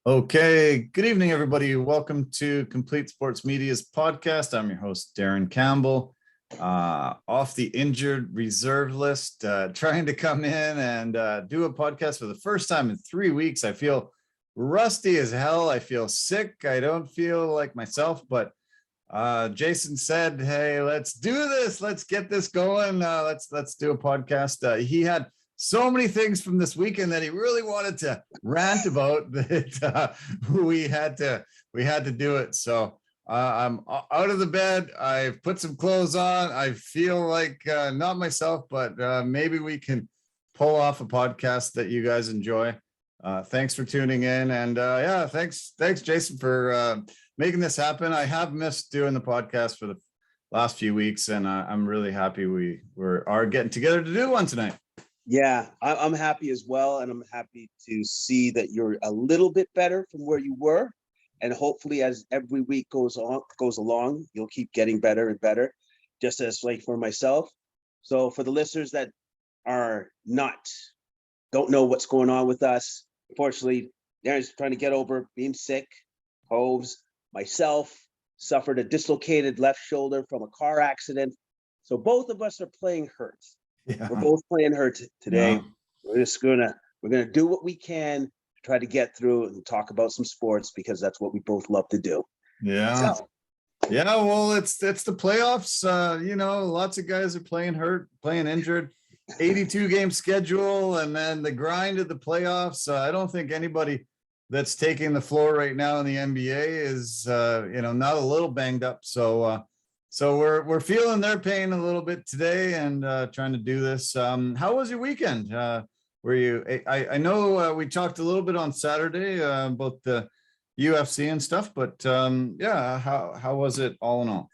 Okay, good evening, everybody. Welcome to Complete Sports Media's podcast. I'm your host, Darren Campbell, off the injured reserve list, trying to come in and do a podcast for the first time in 3 weeks. I feel rusty as hell. I feel sick. I don't feel like myself, but Jason said, "Hey, let's do this. Let's get this going. Let's do a podcast." He had so many things from this weekend that he really wanted to rant about that we had to do it. So I'm out of the bed. I've put some clothes on. I feel like not myself, but maybe we can pull off a podcast that you guys enjoy. Thanks for tuning in, and yeah, thanks Jason for making this happen. I have missed doing the podcast for the last few weeks, and I'm really happy we are getting together to do one tonight. Yeah, I'm happy as well, and I'm happy to see that you're a little bit better from where you were, and hopefully, as every week goes along, you'll keep getting better and better, just as like for myself. So, for the listeners that don't know what's going on with us, unfortunately, Darren's trying to get over being sick. Hoves, myself, suffered a dislocated left shoulder from a car accident, so both of us are playing hurt. Yeah. We're both playing hurt today. Yeah. We're gonna do what we can to try to get through and talk about some sports, because that's what we both love to do. Yeah. So, yeah, well, it's the playoffs. Lots of guys are playing hurt, playing injured. 82 game schedule, and then the grind of the playoffs. I don't think anybody that's taking the floor right now in the NBA is not a little banged up. So we're feeling their pain a little bit today, and trying to do this. How was your weekend? Were you? I know we talked a little bit on Saturday about the UFC and stuff, but yeah, how was it all in all?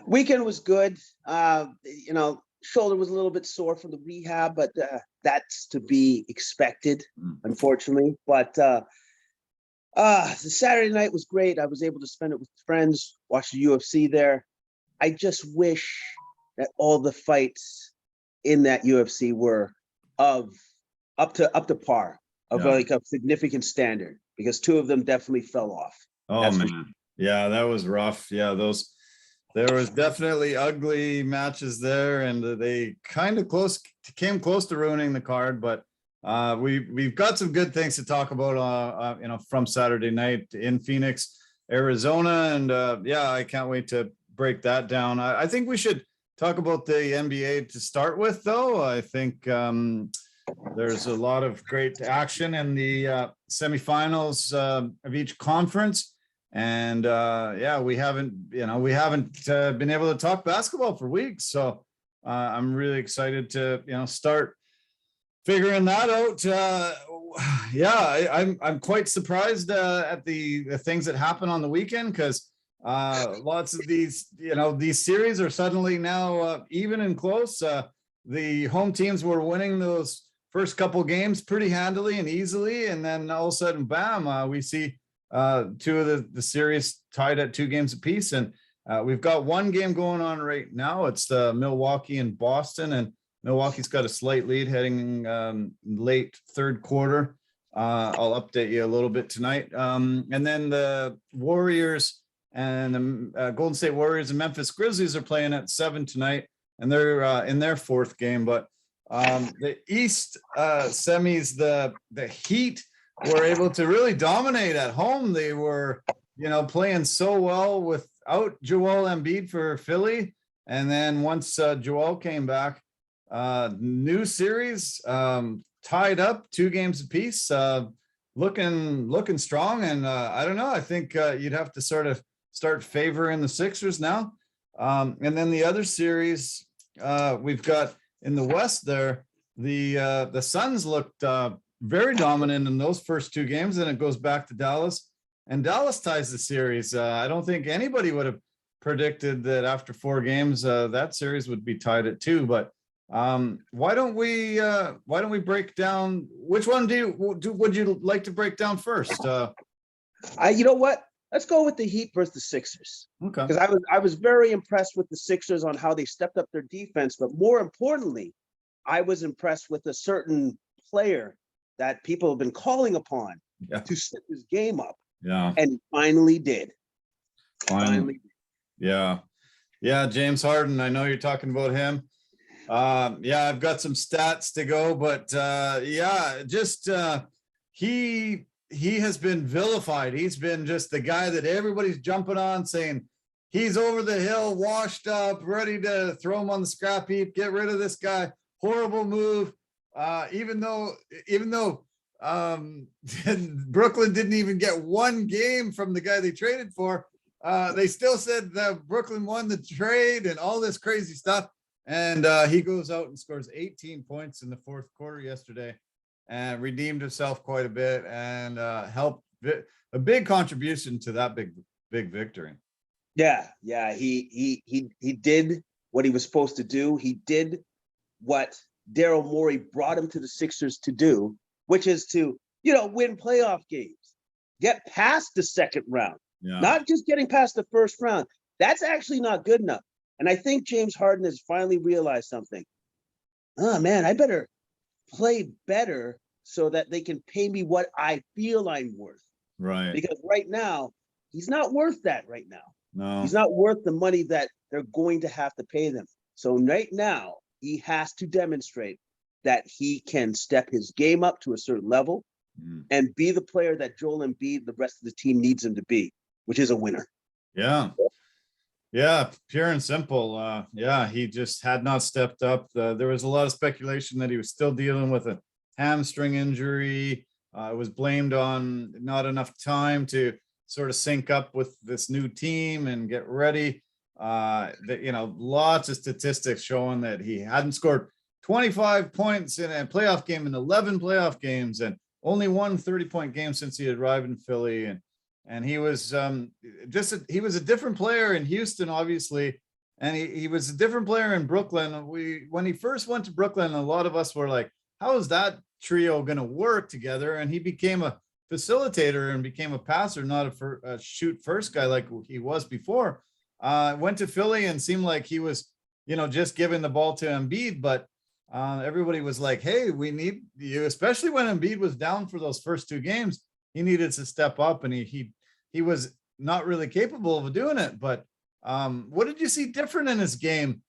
Weekend was good. Shoulder was a little bit sore from the rehab, but that's to be expected, unfortunately. But the Saturday night was great. I was able to spend it with friends, watch the UFC there. I just wish that all the fights in that UFC were up to par, of like a significant standard, because two of them definitely fell off. Oh, man. Yeah, that was rough. Yeah, there was definitely ugly matches there, and they kind of came close to ruining the card, but we've got some good things to talk about from Saturday night in Phoenix, Arizona, and yeah, I can't wait to break that down. I think we should talk about the NBA to start with, though. I think there's a lot of great action in the semifinals of each conference. And yeah, we haven't been able to talk basketball for weeks, so I'm really excited to start figuring that out. Yeah, I'm quite surprised at the things that happen on the weekend, because lots of these series are suddenly now even and close. The home teams were winning those first couple games pretty handily and easily, and then all of a sudden, bam, we see two of the series tied at 2 games apiece, and we've got one game going on right now. It's the Milwaukee and Boston, and Milwaukee's got a slight lead heading late third quarter. I'll update you a little bit tonight, and then the Warriors and the Golden State Warriors and Memphis Grizzlies are playing at 7 tonight, and they're in their 4th game. But the East semis, the Heat were able to really dominate at home. They were, playing so well without Joel Embiid for Philly. And then once Joel came back, new series, tied up 2 games apiece, looking strong. And I don't know, I think you'd have to sort of start favoring the Sixers now. And then the other series we've got in the West there, the Suns looked very dominant in those first 2 games, and it goes back to Dallas, and Dallas ties the series. I don't think anybody would have predicted that after 4 games that series would be tied at 2. But why don't we break down, which one would you like to break down first? You know what? Let's go with the Heat versus the Sixers. Okay. Because I was very impressed with the Sixers on how they stepped up their defense, but more importantly, I was impressed with a certain player that people have been calling upon Yeah. to step his game up. Yeah. And he finally did. Finally. Yeah. Yeah. James Harden. I know you're talking about him. Yeah, I've got some stats to go, but yeah, just he has been vilified. He's been just the guy that everybody's jumping on, saying he's over the hill, washed up, ready to throw him on the scrap heap, get rid of this guy. Horrible move. Even though Brooklyn didn't even get one game from the guy they traded for, they still said that Brooklyn won the trade and all this crazy stuff. And he goes out and scores 18 points in the fourth quarter yesterday and redeemed himself quite a bit and helped a big contribution to that big victory. Yeah. He did what he was supposed to do. He did what Daryl Morey brought him to the Sixers to do, which is to, win playoff games, get past the second round, not just getting past the first round. That's actually not good enough. And I think James Harden has finally realized something. Oh, man, I better play better so that they can pay me what I feel I'm worth. Right. Because right now, he's not worth that right now. No. He's not worth the money that they're going to have to pay them. So right now, he has to demonstrate that he can step his game up to a certain level and be the player that Joel Embiid, the rest of the team needs him to be, which is a winner. Yeah. Yeah, pure and simple. Yeah, he just had not stepped up. There was a lot of speculation that he was still dealing with a hamstring injury. It was blamed on not enough time to sort of sync up with this new team and get ready. Lots of statistics showing that he hadn't scored 25 points in a playoff game in 11 playoff games and only won 30-point game since he arrived in Philly. And he was he was a different player in Houston, obviously, and he was a different player in Brooklyn. When he first went to Brooklyn, a lot of us were like, how is that trio going to work together? And he became a facilitator and became a passer, not a shoot first guy like he was before. Went to Philly and seemed like he was, just giving the ball to Embiid, but everybody was like, hey, we need you, especially when Embiid was down for those first two games. He needed to step up, and he was not really capable of doing it. But what did you see different in his game,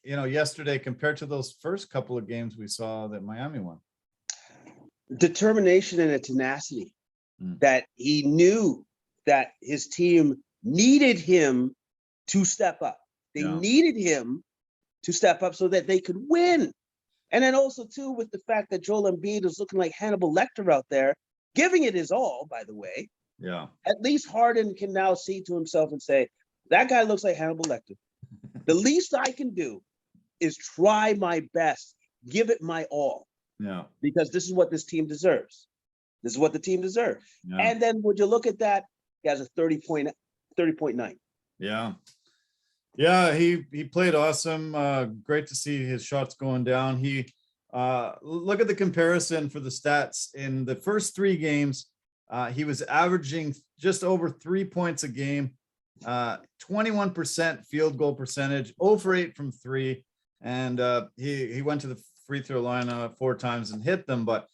yesterday compared to those first couple of games we saw that Miami won? Determination and a tenacity that he knew that his team needed him to step up. They needed him to step up so that they could win. And then also, too, with the fact that Joel Embiid is looking like Hannibal Lecter out there, giving it his all, by the way. Yeah. At least Harden can now see to himself and say, that guy looks like Hannibal Lecter. The least I can do is try my best, give it my all. Yeah. Because this is what this team deserves. This is what the team deserves. Yeah. And then would you look at that? He has a 30.9. Yeah. Yeah, he played awesome. Great to see his shots going down. He look at the comparison for the stats. In the first three games, he was averaging just over 3 points a game, 21% field goal percentage, 0 for 8 from three. And he went to the free throw line 4 times and hit them. But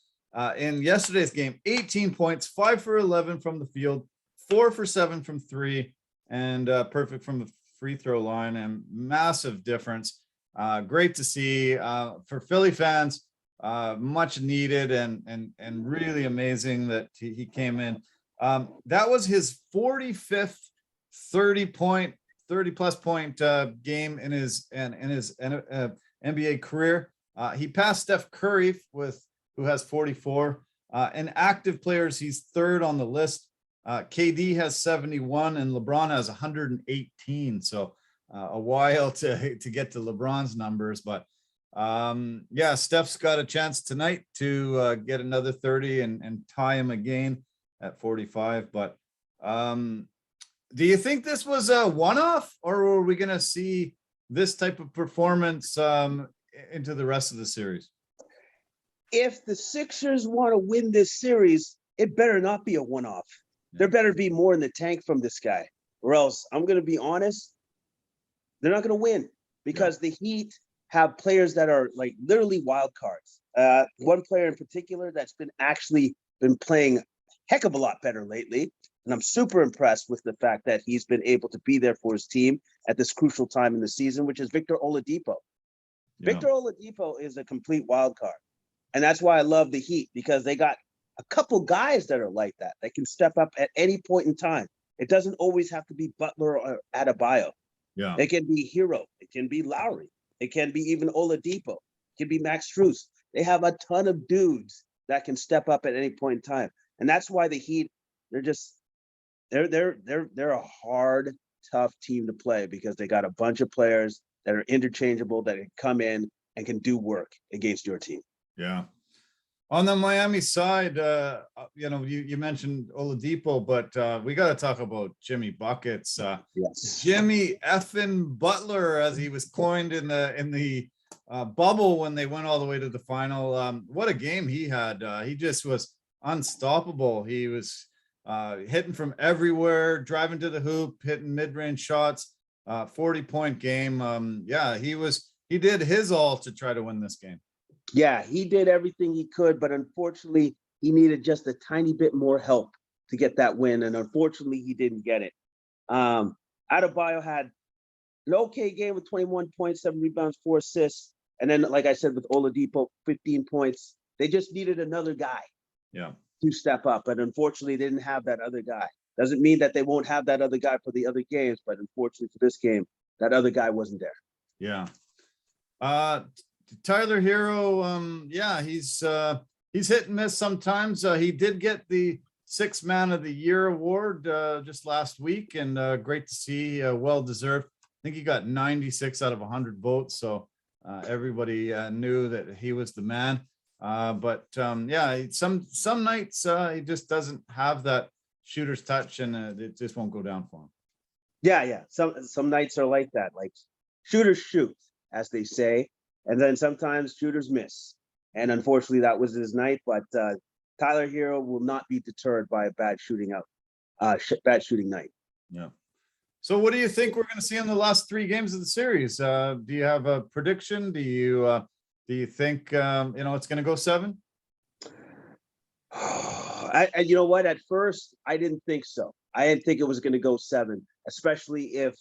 in yesterday's game, 18 points, 5 for 11 from the field, 4 for 7 from three, and perfect from the free throw line, and massive difference. Great to see for Philly fans, much needed and really amazing that he came in. That was his 45th 30-plus point game in his NBA career. He passed Steph Curry who has 44. In active players, he's third on the list. KD has 71 and LeBron has 118. So a while to get to LeBron's numbers, but yeah, Steph's got a chance tonight to get another 30 and tie him again at 45. But do you think this was a one-off, or are we going to see this type of performance into the rest of the series? If the Sixers want to win this series, it better not be a one-off. Yeah. There better be more in the tank from this guy, or else I'm going to be honest, they're not going to win, because the Heat have players that are like literally wild cards. One player in particular that's been playing heck of a lot better lately. And I'm super impressed with the fact that he's been able to be there for his team at this crucial time in the season, which is Victor Oladipo. Yeah. Victor Oladipo is a complete wild card. And that's why I love the Heat, because they got a couple guys that are like that. They can step up at any point in time. It doesn't always have to be Butler or Adebayo. Yeah. It can be Hero. It can be Lowry. It can be even Oladipo. It can be Max Strus. They have a ton of dudes that can step up at any point in time. And that's why the Heat, they're a hard, tough team to play, because they got a bunch of players that are interchangeable, that can come in and can do work against your team. Yeah. On the Miami side, you mentioned Oladipo, but we got to talk about Jimmy Buckets. Yes. Jimmy effing Butler, as he was coined in the bubble when they went all the way to the final. What a game he had. He just was unstoppable. He was hitting from everywhere, driving to the hoop, hitting mid-range shots, 40-point game. He did his all to try to win this game. Yeah, he did everything he could, but unfortunately, he needed just a tiny bit more help to get that win, and unfortunately, he didn't get it. Adebayo had an okay game with 21 points, 7 rebounds, 4 assists, and then, like I said, with Oladipo, 15 points. They just needed another guy to step up, but unfortunately, they didn't have that other guy. Doesn't mean that they won't have that other guy for the other games, but unfortunately for this game, that other guy wasn't there. Yeah. Tyler Hero, he's hit and miss sometimes. He did get the 6th Man of the Year award just last week, and great to see, well deserved. I think he got 96 out of 100 votes, so everybody knew that he was the man. Some nights he just doesn't have that shooter's touch, and it just won't go down for him. Yeah. Some nights are like that. Like, shooters shoot, as they say. And then sometimes shooters miss. And unfortunately, that was his night. But Tyler Hero will not be deterred by a bad shooting night. Yeah. So what do you think we're going to see in the last 3 games of the series? Do you have a prediction? Do you think it's going to go 7? You know what? At first, I didn't think so. I didn't think it was going to go 7, especially if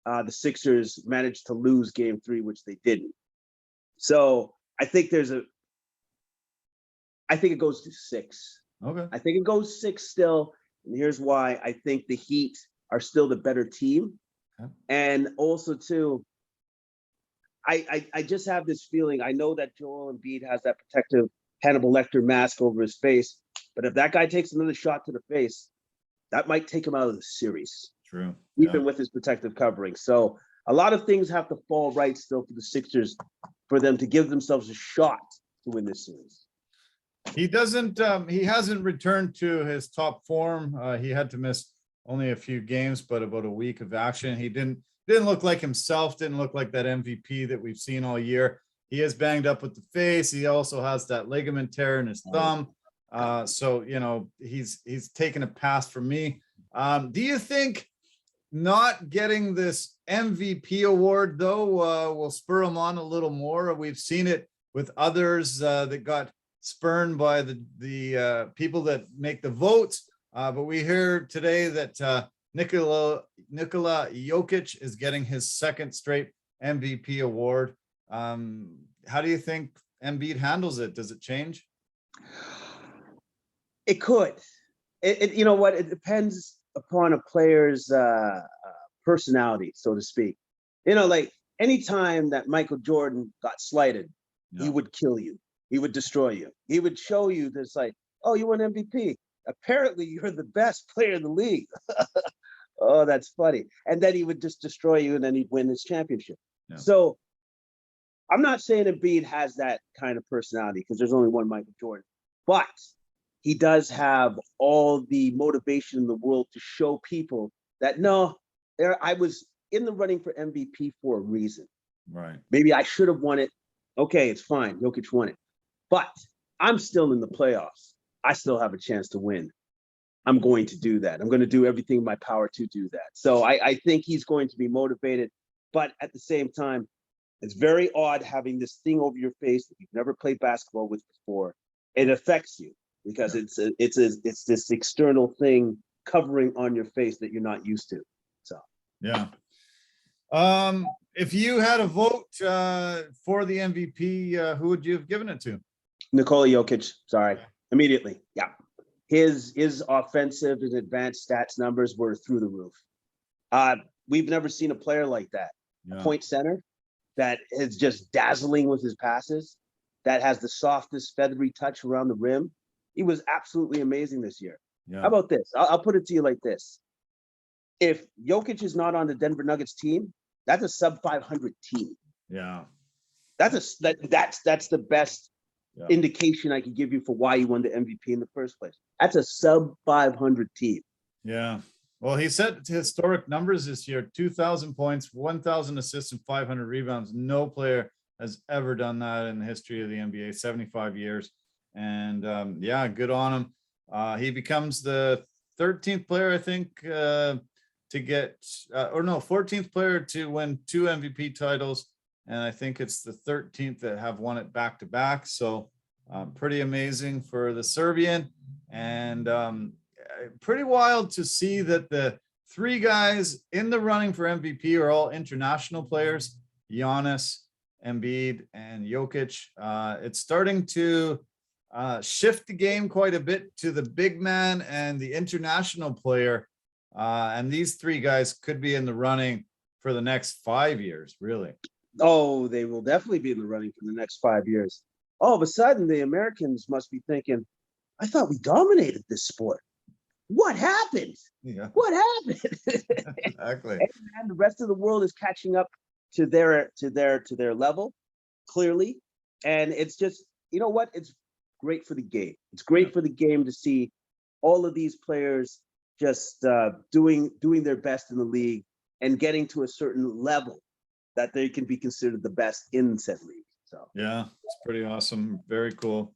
the Sixers managed to lose Game 3, which they didn't. So I think it goes to 6. Okay. I think it goes 6 still. And here's why. I think the Heat are still the better team. Okay. And also, too, I just have this feeling. I know that Joel Embiid has that protective Hannibal Lecter mask over his face. But if that guy takes another shot to the face, that might take him out of the series. True. Even with his protective covering. So a lot of things have to fall right still for the Sixers for them to give themselves a shot to win this series. He hasn't returned to his top form. He had to miss only a few games, but about a week of action. He didn't look like himself, didn't look like that MVP that we've seen all year. He is banged up with the face. He also has that ligament tear in his thumb. So, he's taken a pass from me. Do you think not getting this MVP award, though, will spur him on a little more? We've seen it with others that got spurned by the people that make the votes. But we hear today that Nikola Jokic is getting his 2nd straight MVP award. How do you think Embiid handles it? Does it change? It could. You know what? It depends upon a player's personality, so to speak. Like anytime that Michael Jordan got slighted, he would kill you. He would destroy you. He would show you this, like, oh, you won MVP. Apparently, you're the best player in the league. Oh, that's funny. And then he would just destroy you, and then he'd win his championship. Yeah. So I'm not saying Embiid has that kind of personality, because there's only one Michael Jordan. But he does have all the motivation in the world to show people that, no, I was in the running for MVP for a reason. Right. Maybe I should have won it. Okay, it's fine. Jokic won it. But I'm still in the playoffs. I still have a chance to win. I'm going to do that. I'm going to do everything in my power to do that. So I think he's going to be motivated. But at the same time, it's very odd having this thing over your face that you've never played basketball with before. It affects you. because it's this external thing covering on your face that you're not used to. So Yeah. If you had a vote for the MVP, who would you have given it to? Nikola Jokic, sorry, immediately. Yeah. His offensive and advanced stats numbers were through the roof. We've never seen a player like that. Yeah. Point center that is just dazzling with his passes, that has the softest feathery touch around the rim. He was absolutely amazing this year. Yeah. How about this? I'll put it to you like this. If Jokic is not on the Denver Nuggets team, that's a sub 500 team. Yeah. That's the best indication I could give you for why he won the MVP in the first place. That's a sub 500 team. Yeah. Well, he set historic numbers this year: 2,000 points, 1,000 assists, and 500 rebounds. No player has ever done that in the history of the NBA, 75 years. And yeah, good on him. He becomes the 13th player, I think, to get, 14th player to win 2 MVP titles. And I think it's the 13th that have won it back to back. So pretty amazing for the Serbian. And pretty wild to see that the 3 guys in the running for MVP are all international players: Giannis, Embiid, and Jokic. It's starting to shift the game quite a bit to the big man and the international player. And these 3 guys could be in the running for the next 5 years, really. Oh, they will definitely be in the running for the next 5 years. All of a sudden, the Americans must be thinking, I thought we dominated this sport. What happened? Yeah. What happened? Exactly. And the rest of the world is catching up to their level, clearly. And it's just, you know what? It's great for the game. It's great for the game to see all of these players just doing their best in the league and getting to a certain level that they can be considered the best in said league. So yeah, it's pretty awesome. Very cool.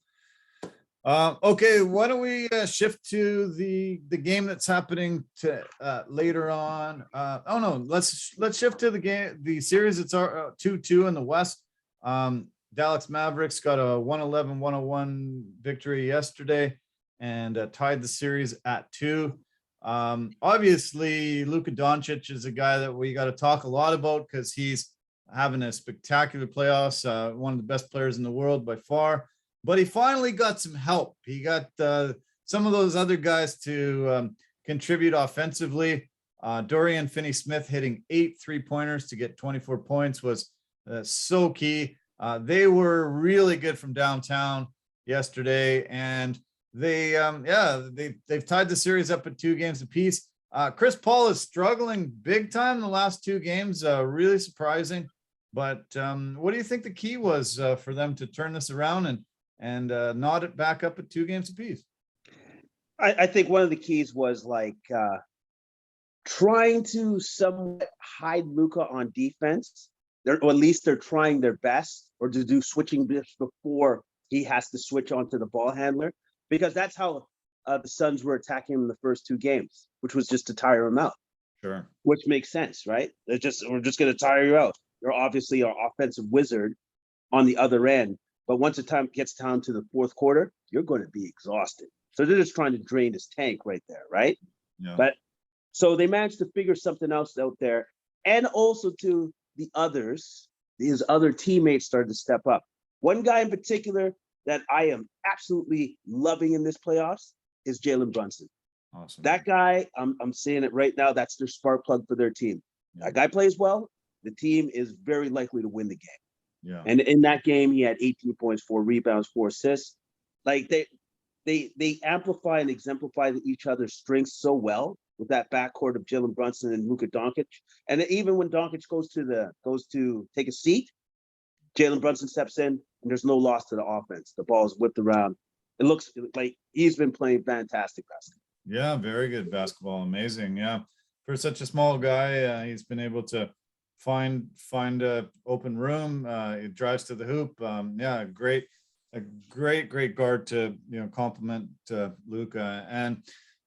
Okay, why don't we shift to the game that's happening to later on? Let's shift to the series. It's our 2-2 in the West. Dallas Mavericks got a 111-101 victory yesterday and tied the series at 2. Obviously, Luka Doncic is a guy that we got to talk a lot about because he's having a spectacular playoffs, one of the best players in the world by far. But he finally got some help. He got some of those other guys to contribute offensively. Dorian Finney-Smith hitting 8 3-pointers to get 24 points was so key. They were really good from downtown yesterday, and they've tied the series up at 2 games apiece. Chris Paul is struggling big time the last 2 games, really surprising. But what do you think the key was for them to turn this around and nod it back up at 2 games apiece? I think one of the keys was like trying to somewhat hide Luka on defense, or at least they're trying their best, or to do switching before he has to switch onto the ball handler, because that's how the Suns were attacking him in the first 2 games, which was just to tire him out. Sure. Which makes sense, right? We're just going to tire you out. You're obviously our offensive wizard on the other end, but once the time gets down to the 4th quarter, you're going to be exhausted. So they're just trying to drain his tank right there, right? Yeah. But so they managed to figure something else out there, and also to the others, his other teammates started to step up. One guy in particular that I am absolutely loving in this playoffs is Jalen Brunson. Awesome. That guy, I'm saying it right now, that's their spark plug for their team. Yeah. That guy plays well. The team is very likely to win the game. Yeah. And in that game, he had 18 points, 4 rebounds, 4 assists. Like they amplify and exemplify each other's strengths so well with that backcourt of Jalen Brunson and Luka Doncic. And even when Doncic goes to take a seat, Jalen Brunson steps in and there's no loss to the offense. The ball is whipped around. It looks like he's been playing fantastic basketball. Yeah, very good basketball. Amazing. Yeah. For such a small guy, he's been able to find a open room. He drives to the hoop. Yeah, a great guard to complement Luka. And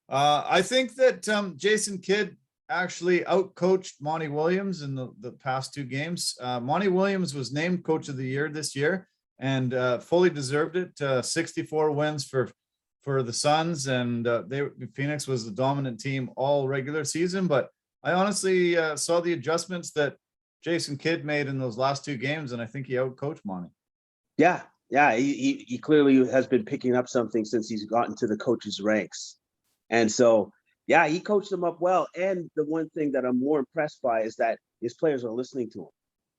I think that Jason Kidd actually outcoached Monty Williams in the past 2 games. Monty Williams was named Coach of the Year this year and fully deserved it. 64 wins for for the Suns, and Phoenix was the dominant team all regular season. But I honestly saw the adjustments that Jason Kidd made in those last two games, and I think he outcoached Monty. Yeah, he clearly has been picking up something since he's gotten to the coaches' ranks, and so yeah, he coached them up well. And the one thing that I'm more impressed by is that his players are listening to him.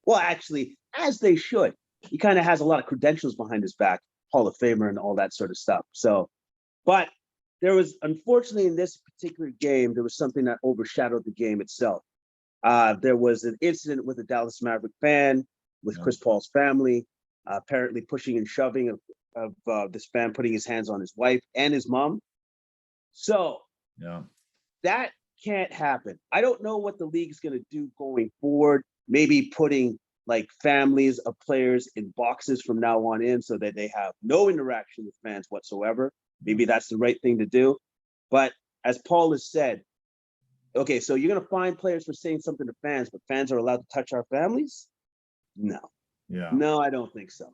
Well, actually, as they should. He kind of has a lot of credentials behind his back, Hall of Famer and all that sort of stuff. So, but there was, unfortunately, in this particular game, there was something that overshadowed the game itself. There was an incident with a Dallas Maverick fan with Chris Paul's family, apparently pushing and shoving of this fan putting his hands on his wife and his mom. So that can't happen. I don't know what the league's going to do going forward. Maybe putting like families of players in boxes from now on in so that they have no interaction with fans whatsoever. Maybe that's the right thing to do. But as Paul has said, okay, so you're going to fine players for saying something to fans, but fans are allowed to touch our families? No. Yeah. No, I don't think so.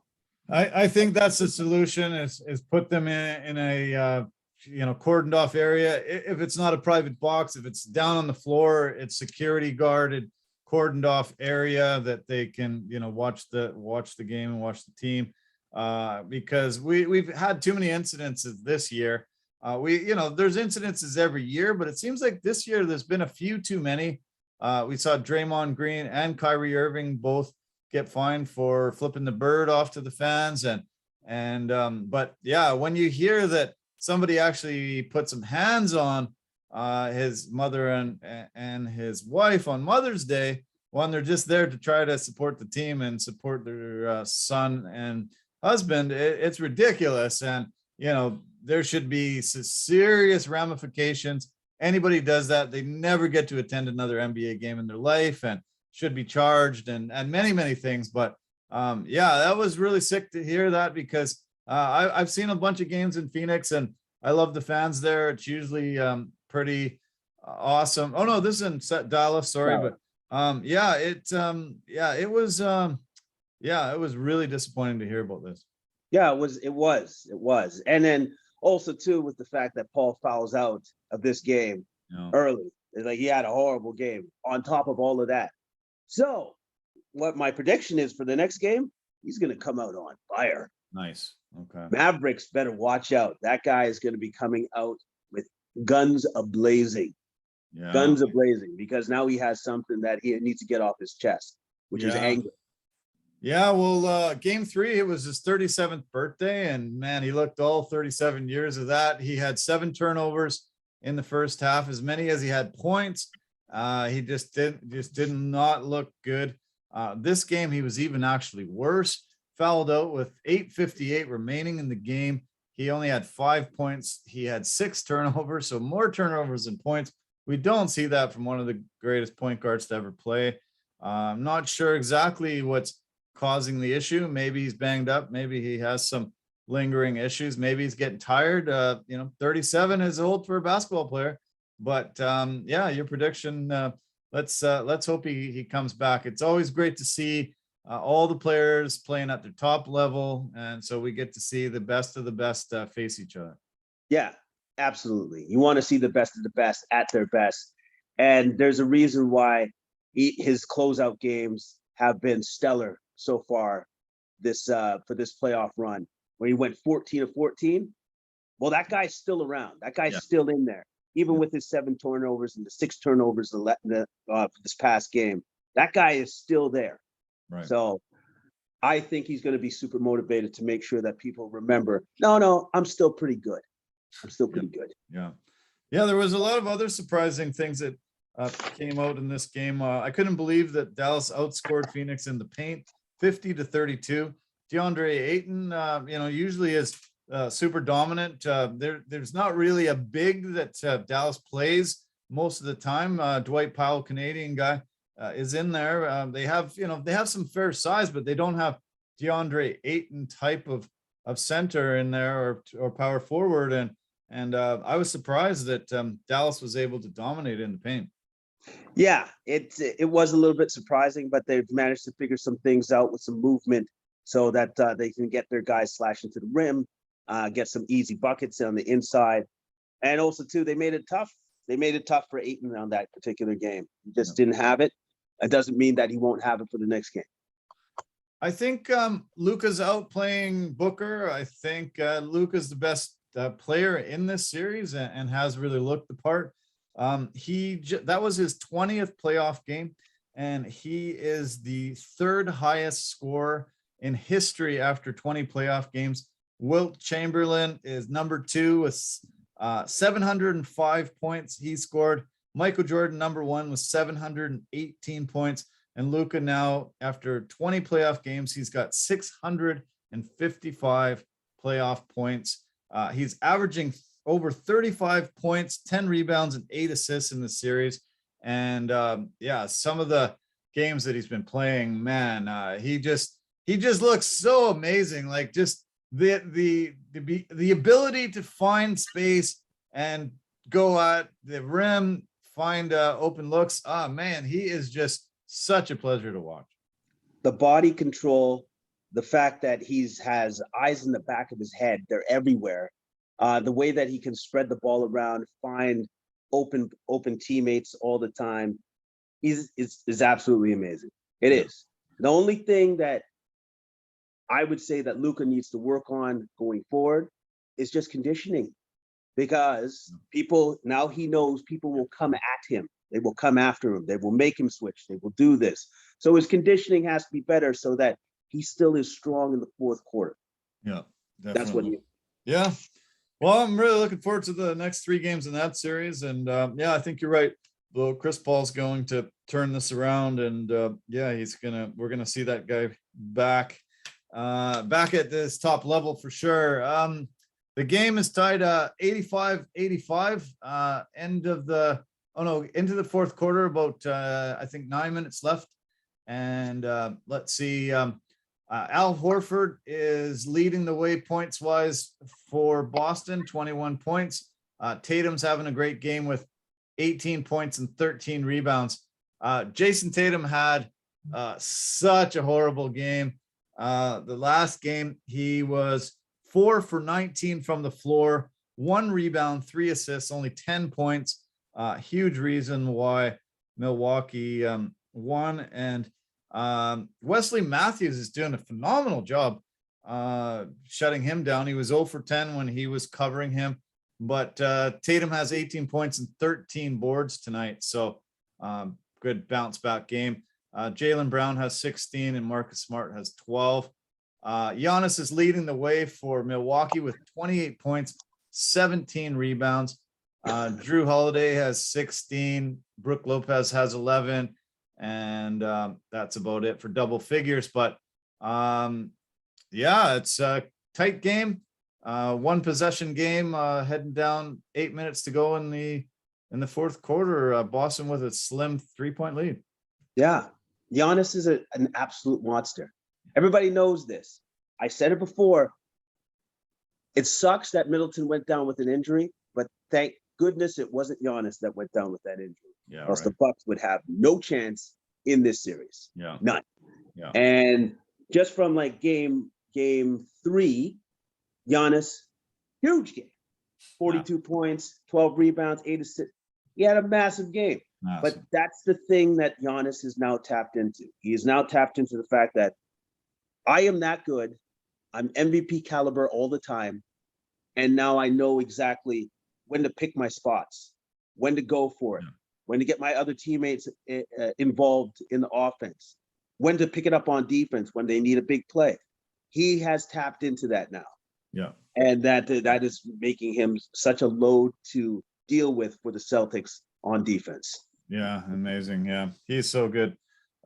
I think that's the solution is put them in a cordoned off area. If it's not a private box, if it's down on the floor, it's security guarded, cordoned off area that they can watch the game and watch the team, because we've had too many incidences this year. There's incidences every year, but it seems like this year there's been a few too many. We saw Draymond Green and Kyrie Irving both get fined for flipping the bird off to the fans, but yeah, when you hear that somebody actually put some hands on his mother and his wife on Mother's Day, when they're just there to try to support the team and support their son and husband, it's ridiculous. And there should be serious ramifications. Anybody does that, they never get to attend another NBA game in their life and should be charged and many things. But that was really sick to hear that, because I've seen a bunch of games in Phoenix and I love the fans there. It's usually pretty awesome. Oh no, this is in Dallas, sorry. But it was really disappointing to hear about this. Yeah, it was. And then also too, with the fact that Paul fouls out of this game early. It's like he had a horrible game on top of all of that. So what my prediction is for the next game, he's going to come out on fire. Nice. Okay. Mavericks better watch out. That guy is going to be coming out with guns a-blazing. Yeah. Guns a-blazing, because now he has something that he needs to get off his chest, which is anger. Yeah, well, game 3, it was his 37th birthday, and man, he looked all 37 years of that. He had 7 turnovers in the first half, as many as he had points. He just did not look good. This game, he was even actually worse. Fouled out with 8:58 remaining in the game. He only had 5 points. He had 6 turnovers, so more turnovers than points. We don't see that from one of the greatest point guards to ever play. I'm not sure exactly what's causing the issue. Maybe he's banged up. Maybe he has some lingering issues. Maybe he's getting tired. 37 is old for a basketball player. But your prediction. Let's hope he comes back. It's always great to see all the players playing at their top level, and so we get to see the best of the best face each other. Yeah, absolutely. You want to see the best of the best at their best, and there's a reason why his closeout games have been stellar so far this for this playoff run, where he went 14-14. Well, that guy's still around. That guy's still in there, even with his 7 turnovers and the 6 turnovers for this past game. That guy is still there. Right. So I think he's going to be super motivated to make sure that people remember, no, I'm still pretty good. I'm still pretty good. Yeah. There was a lot of other surprising things that came out in this game. I couldn't believe that Dallas outscored Phoenix in the paint 50-32. DeAndre Ayton, usually is super dominant. There's not really a big that Dallas plays most of the time. Dwight Powell, Canadian guy, is in there. They have some fair size, but they don't have DeAndre Ayton type of center in there or power forward. And I was surprised that Dallas was able to dominate in the paint. Yeah, it was a little bit surprising, but they've managed to figure some things out with some movement so that they can get their guys slashing to the rim. get some easy buckets on the inside. And also, too, they made it tough. They made it tough for Ayton on that particular game. He just didn't have it. It doesn't mean that he won't have it for the next game. I think Luka's out playing Booker. I think Luka's the best player in this series and has really looked the part. That was his 20th playoff game, and he is the third highest scorer in history after 20 playoff games. Wilt Chamberlain is number 2 with 705 points he scored. Michael Jordan, number 1, with 718 points. And Luka now, after 20 playoff games, he's got 655 playoff points. He's averaging over 35 points, 10 rebounds, and 8 assists in the series. And yeah, some of the games that he's been playing, man, he just looks so amazing. Like just the ability to find space and go at the rim, find open looks. Ah, man, he is just such a pleasure to watch. The body control, the fact that has eyes in the back of his head, they're everywhere. The way that he can spread the ball around, find open teammates all the time, is absolutely amazing. It is. The only thing that I would say that Luka needs to work on going forward is just conditioning, because now he knows people will come at him. They will come after him. They will make him switch. They will do this. So his conditioning has to be better so that he still is strong in the fourth quarter. Yeah, definitely. That's what. Yeah. Well, I'm really looking forward to the next 3 games in that series. And yeah, I think you're right. Well, Chris Paul's going to turn this around, and yeah, we're going to see that guy back at this top level for sure. The game is tied 85-85, into the fourth quarter, about I think 9 minutes left. And let's see, Al Horford is leading the way points wise for Boston, 21 points. Tatum's having a great game with 18 points and 13 rebounds. Jason Tatum had such a horrible game. The last game, he was 4 for 19 from the floor, 1 rebound, 3 assists, only 10 points. Huge reason why Milwaukee won. And Wesley Matthews is doing a phenomenal job shutting him down. He was 0 for 10 when he was covering him, but Tatum has 18 points and 13 boards tonight. So good bounce back game. Jaylen Brown has 16 and Marcus Smart has 12. Giannis is leading the way for Milwaukee with 28 points, 17 rebounds. Drew Holiday has 16. Brook Lopez has 11. And that's about it for double figures. But yeah, it's a tight game. 1 possession game, heading down 8 minutes to go in the fourth quarter. Boston with a slim 3-point lead. Yeah, Giannis is an absolute monster. Everybody knows this. I said it before. It sucks that Middleton went down with an injury, but thank goodness it wasn't Giannis that went down with that injury. Yeah, else the Bucks would have no chance in this series. Yeah, none. Yeah, and just from like game 3, Giannis, huge game, 42 points, 12 rebounds, 8 assists. He had a massive game. But that's the thing that Giannis is now tapped into. He is now tapped into the fact that I am that good. I'm MVP caliber all the time. And now I know exactly when to pick my spots, when to go for it, when to get my other teammates involved in the offense, when to pick it up on defense when they need a big play. He has tapped into that now. Yeah. And that is making him such a load to deal with for the Celtics on defense. Yeah, amazing. Yeah, he's so good.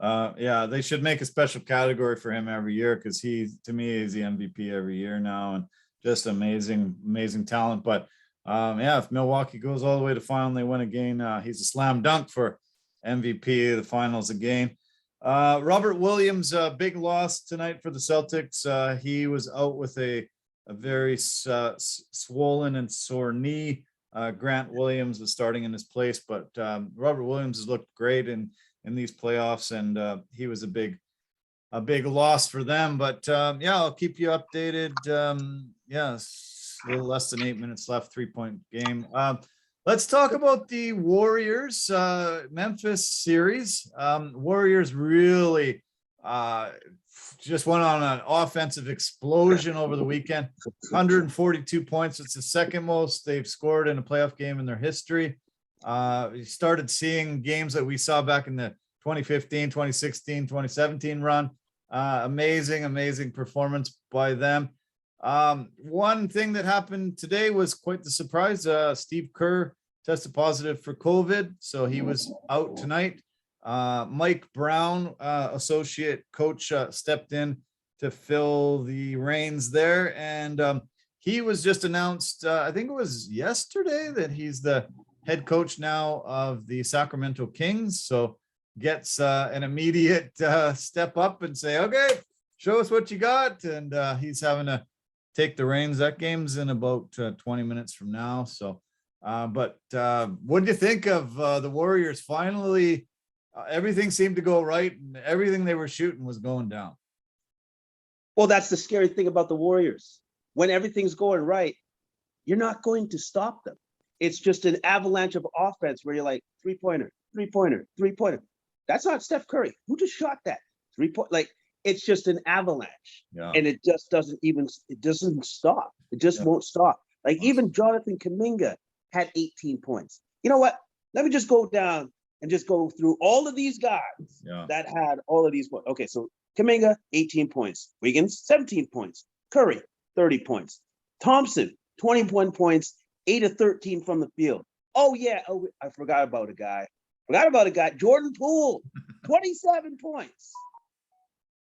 Yeah, they should make a special category for him every year, because to me, he's the MVP every year now, and just amazing talent. But yeah, if Milwaukee goes all the way to final and they win again, he's a slam dunk for MVP of the finals again. Robert Williams, big loss tonight for the Celtics. He was out with a very swollen and sore knee. Grant Williams was starting in his place, but Robert Williams has looked great in these playoffs, and he was a big a big loss for them. But yeah, I'll keep you updated. Yes, a little less than 8 minutes left, 3-point game. Let's talk about the Warriors Memphis series. Warriors really just went on an offensive explosion over the weekend. 142 points. It's the second most they've scored in a playoff game in their history. We started seeing games that we saw back in the 2015, 2016, 2017 run. Amazing performance by them. One thing that happened today was quite the surprise. Steve Kerr tested positive for COVID, so he was out tonight. Mike Brown, associate coach, stepped in to fill the reins there, and he was just announced, I think it was yesterday, that he's the head coach now of the Sacramento Kings. So gets an immediate step up and say, okay, show us what you got. And he's having to take the reins. That game's in about 20 minutes from now. So, but what do you think of the Warriors? Finally, everything seemed to go right, and everything they were shooting was going down. Well, that's the scary thing about the Warriors. When everything's going right, you're not going to stop them. It's just an avalanche of offense where you're like, three-pointer, three-pointer, three-pointer. That's not Steph Curry. Who just shot that? 3-point, like, it's just an avalanche. Yeah. And it just doesn't stop. It just won't stop. Like, even Jonathan Kuminga had 18 points. You know what? Let me just go down and just go through all of these guys that had all of these points. Okay, so Kuminga, 18 points. Wiggins, 17 points. Curry, 30 points. Thompson, 21 points, 8 of 13 from the field. Oh, yeah. Oh, I forgot about a guy. Jordan Poole, 27 points.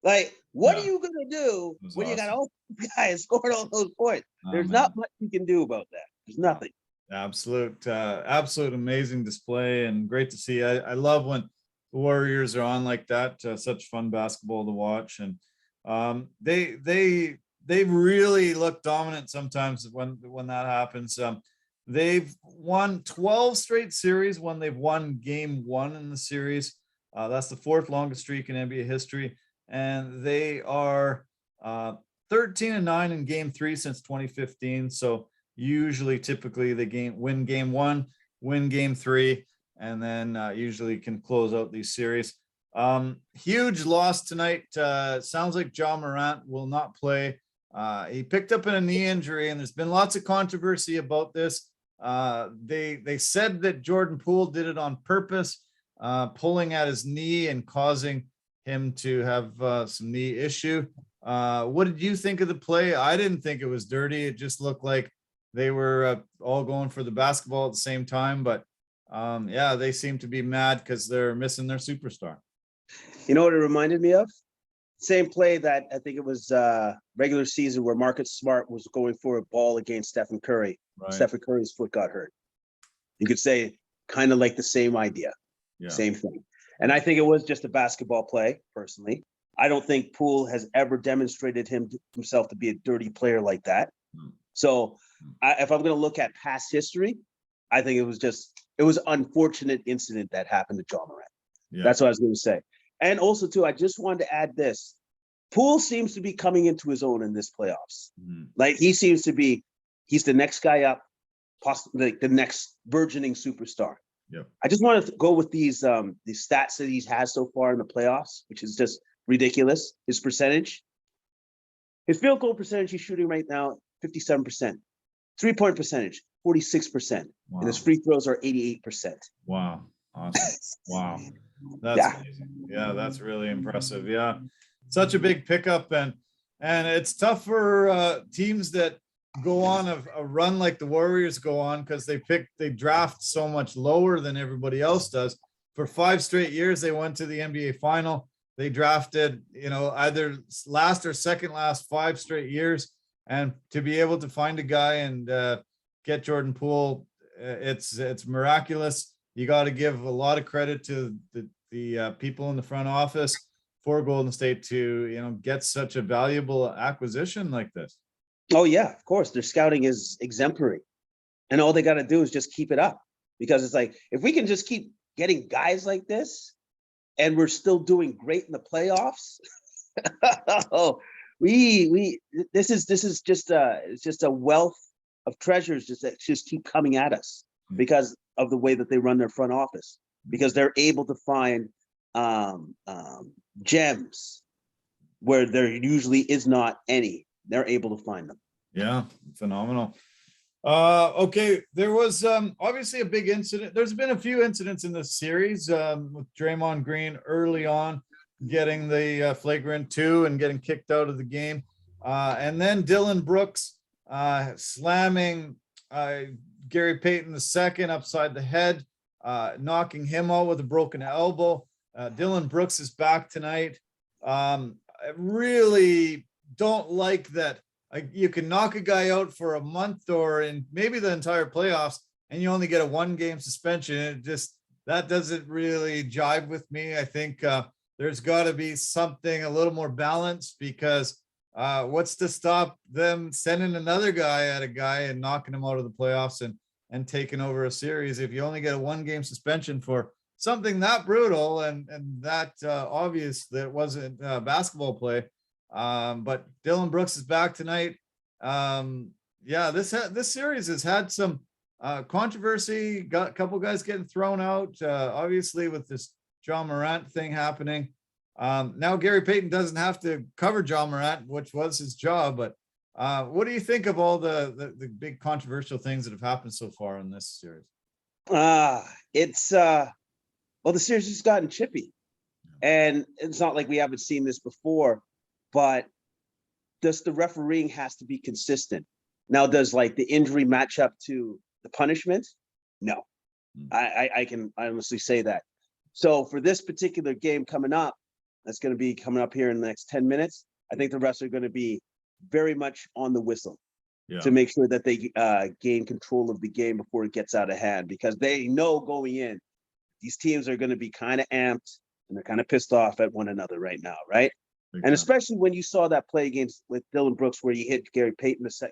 Like, what are you going to do when you got all guys scoring all those points? There's not much you can do about that. There's nothing. Absolute amazing display, and great to see. I love when the Warriors are on like that. Such fun basketball to watch, and they really look dominant sometimes when that happens. They've won 12 straight series when they've won game one in the series. That's the fourth longest streak in NBA history, and they are 13-9 in game three since 2015. So typically they win game one, win game three, and then usually can close out these series. Huge loss tonight. Sounds like Ja Morant will not play. He picked up a knee injury, and there's been lots of controversy about this. They said that Jordan Poole did it on purpose, pulling at his knee and causing him to have some knee issue. What did you think of the play? I didn't think it was dirty. It just looked like they were all going for the basketball at the same time. But yeah, they seem to be mad because they're missing their superstar. You know what it reminded me of? Same play that I think it was regular season where Marcus Smart was going for a ball against Stephen Curry. Right. Stephen Curry's foot got hurt. You could say kind of like the same idea, same thing. And I think it was just a basketball play, personally. I don't think Poole has ever demonstrated himself to be a dirty player like that. So if I'm going to look at past history, I think it was an unfortunate incident that happened to Ja Morant. Yeah. That's what I was going to say. And also, too, I just wanted to add this. Poole seems to be coming into his own in this playoffs. Like, he seems to be, he's the next guy up, possibly like the next burgeoning superstar. Yeah. I just wanted to go with these stats that he has so far in the playoffs, which is just ridiculous. His percentage, his field goal percentage he's shooting right now, 57%. 3-point percentage, 46%. Wow. And his free throws are 88%. Wow. Awesome. Wow. That's amazing. Yeah, that's really impressive. Yeah. Such a big pickup, and it's tough for teams that go on a run like the Warriors go on, because they draft so much lower than everybody else does. For 5 straight years, they went to the NBA final. They drafted, either last or second last 5 straight years. And to be able to find a guy and get Jordan Poole, it's miraculous. You got to give a lot of credit to the people in the front office for Golden State to, get such a valuable acquisition like this. Oh yeah, of course. Their scouting is exemplary, and all they got to do is just keep it up, because it's like, if we can just keep getting guys like this and we're still doing great in the playoffs, Oh, we this is just it's just a wealth of treasures that just keep coming at us because of the way that they run their front office, because they're able to find gems where there usually is not any. They're able to find them. Yeah, phenomenal. Okay, there was obviously a big incident. There's been a few incidents in this series with Draymond Green early on getting the flagrant 2 and getting kicked out of the game. And then Dylan Brooks slamming Gary Payton II upside the head, knocking him out with a broken elbow. Dylan Brooks is back tonight. I really don't like that. You can knock a guy out for a month or in maybe the entire playoffs, and you only get a 1-game suspension. That doesn't really jive with me. I think there's got to be something a little more balanced, because what's to stop them sending another guy at a guy and knocking him out of the playoffs and taking over a series if you only get a 1-game suspension for something that brutal and that obvious that wasn't basketball play. But Dylan Brooks is back tonight. Yeah, this series has had some controversy. Got a couple guys getting thrown out, obviously with this John Morant thing happening. Now Gary Payton doesn't have to cover John Morant, which was his job. But what do you think of all the big controversial things that have happened so far in this series? It's well, the series has gotten chippy, and it's not like we haven't seen this before. But the refereeing has to be consistent. Now, does like the injury match up to the punishment? No, I can honestly say that. So for this particular game coming up, that's going to be coming up here in the next 10 minutes, I think the refs are going to be very much on the whistle to make sure that they gain control of the game before it gets out of hand, because they know going in, these teams are going to be kind of amped and they're kind of pissed off at one another right now, right? And especially when you saw that play against with Dylan Brooks where he hit Gary Payton II,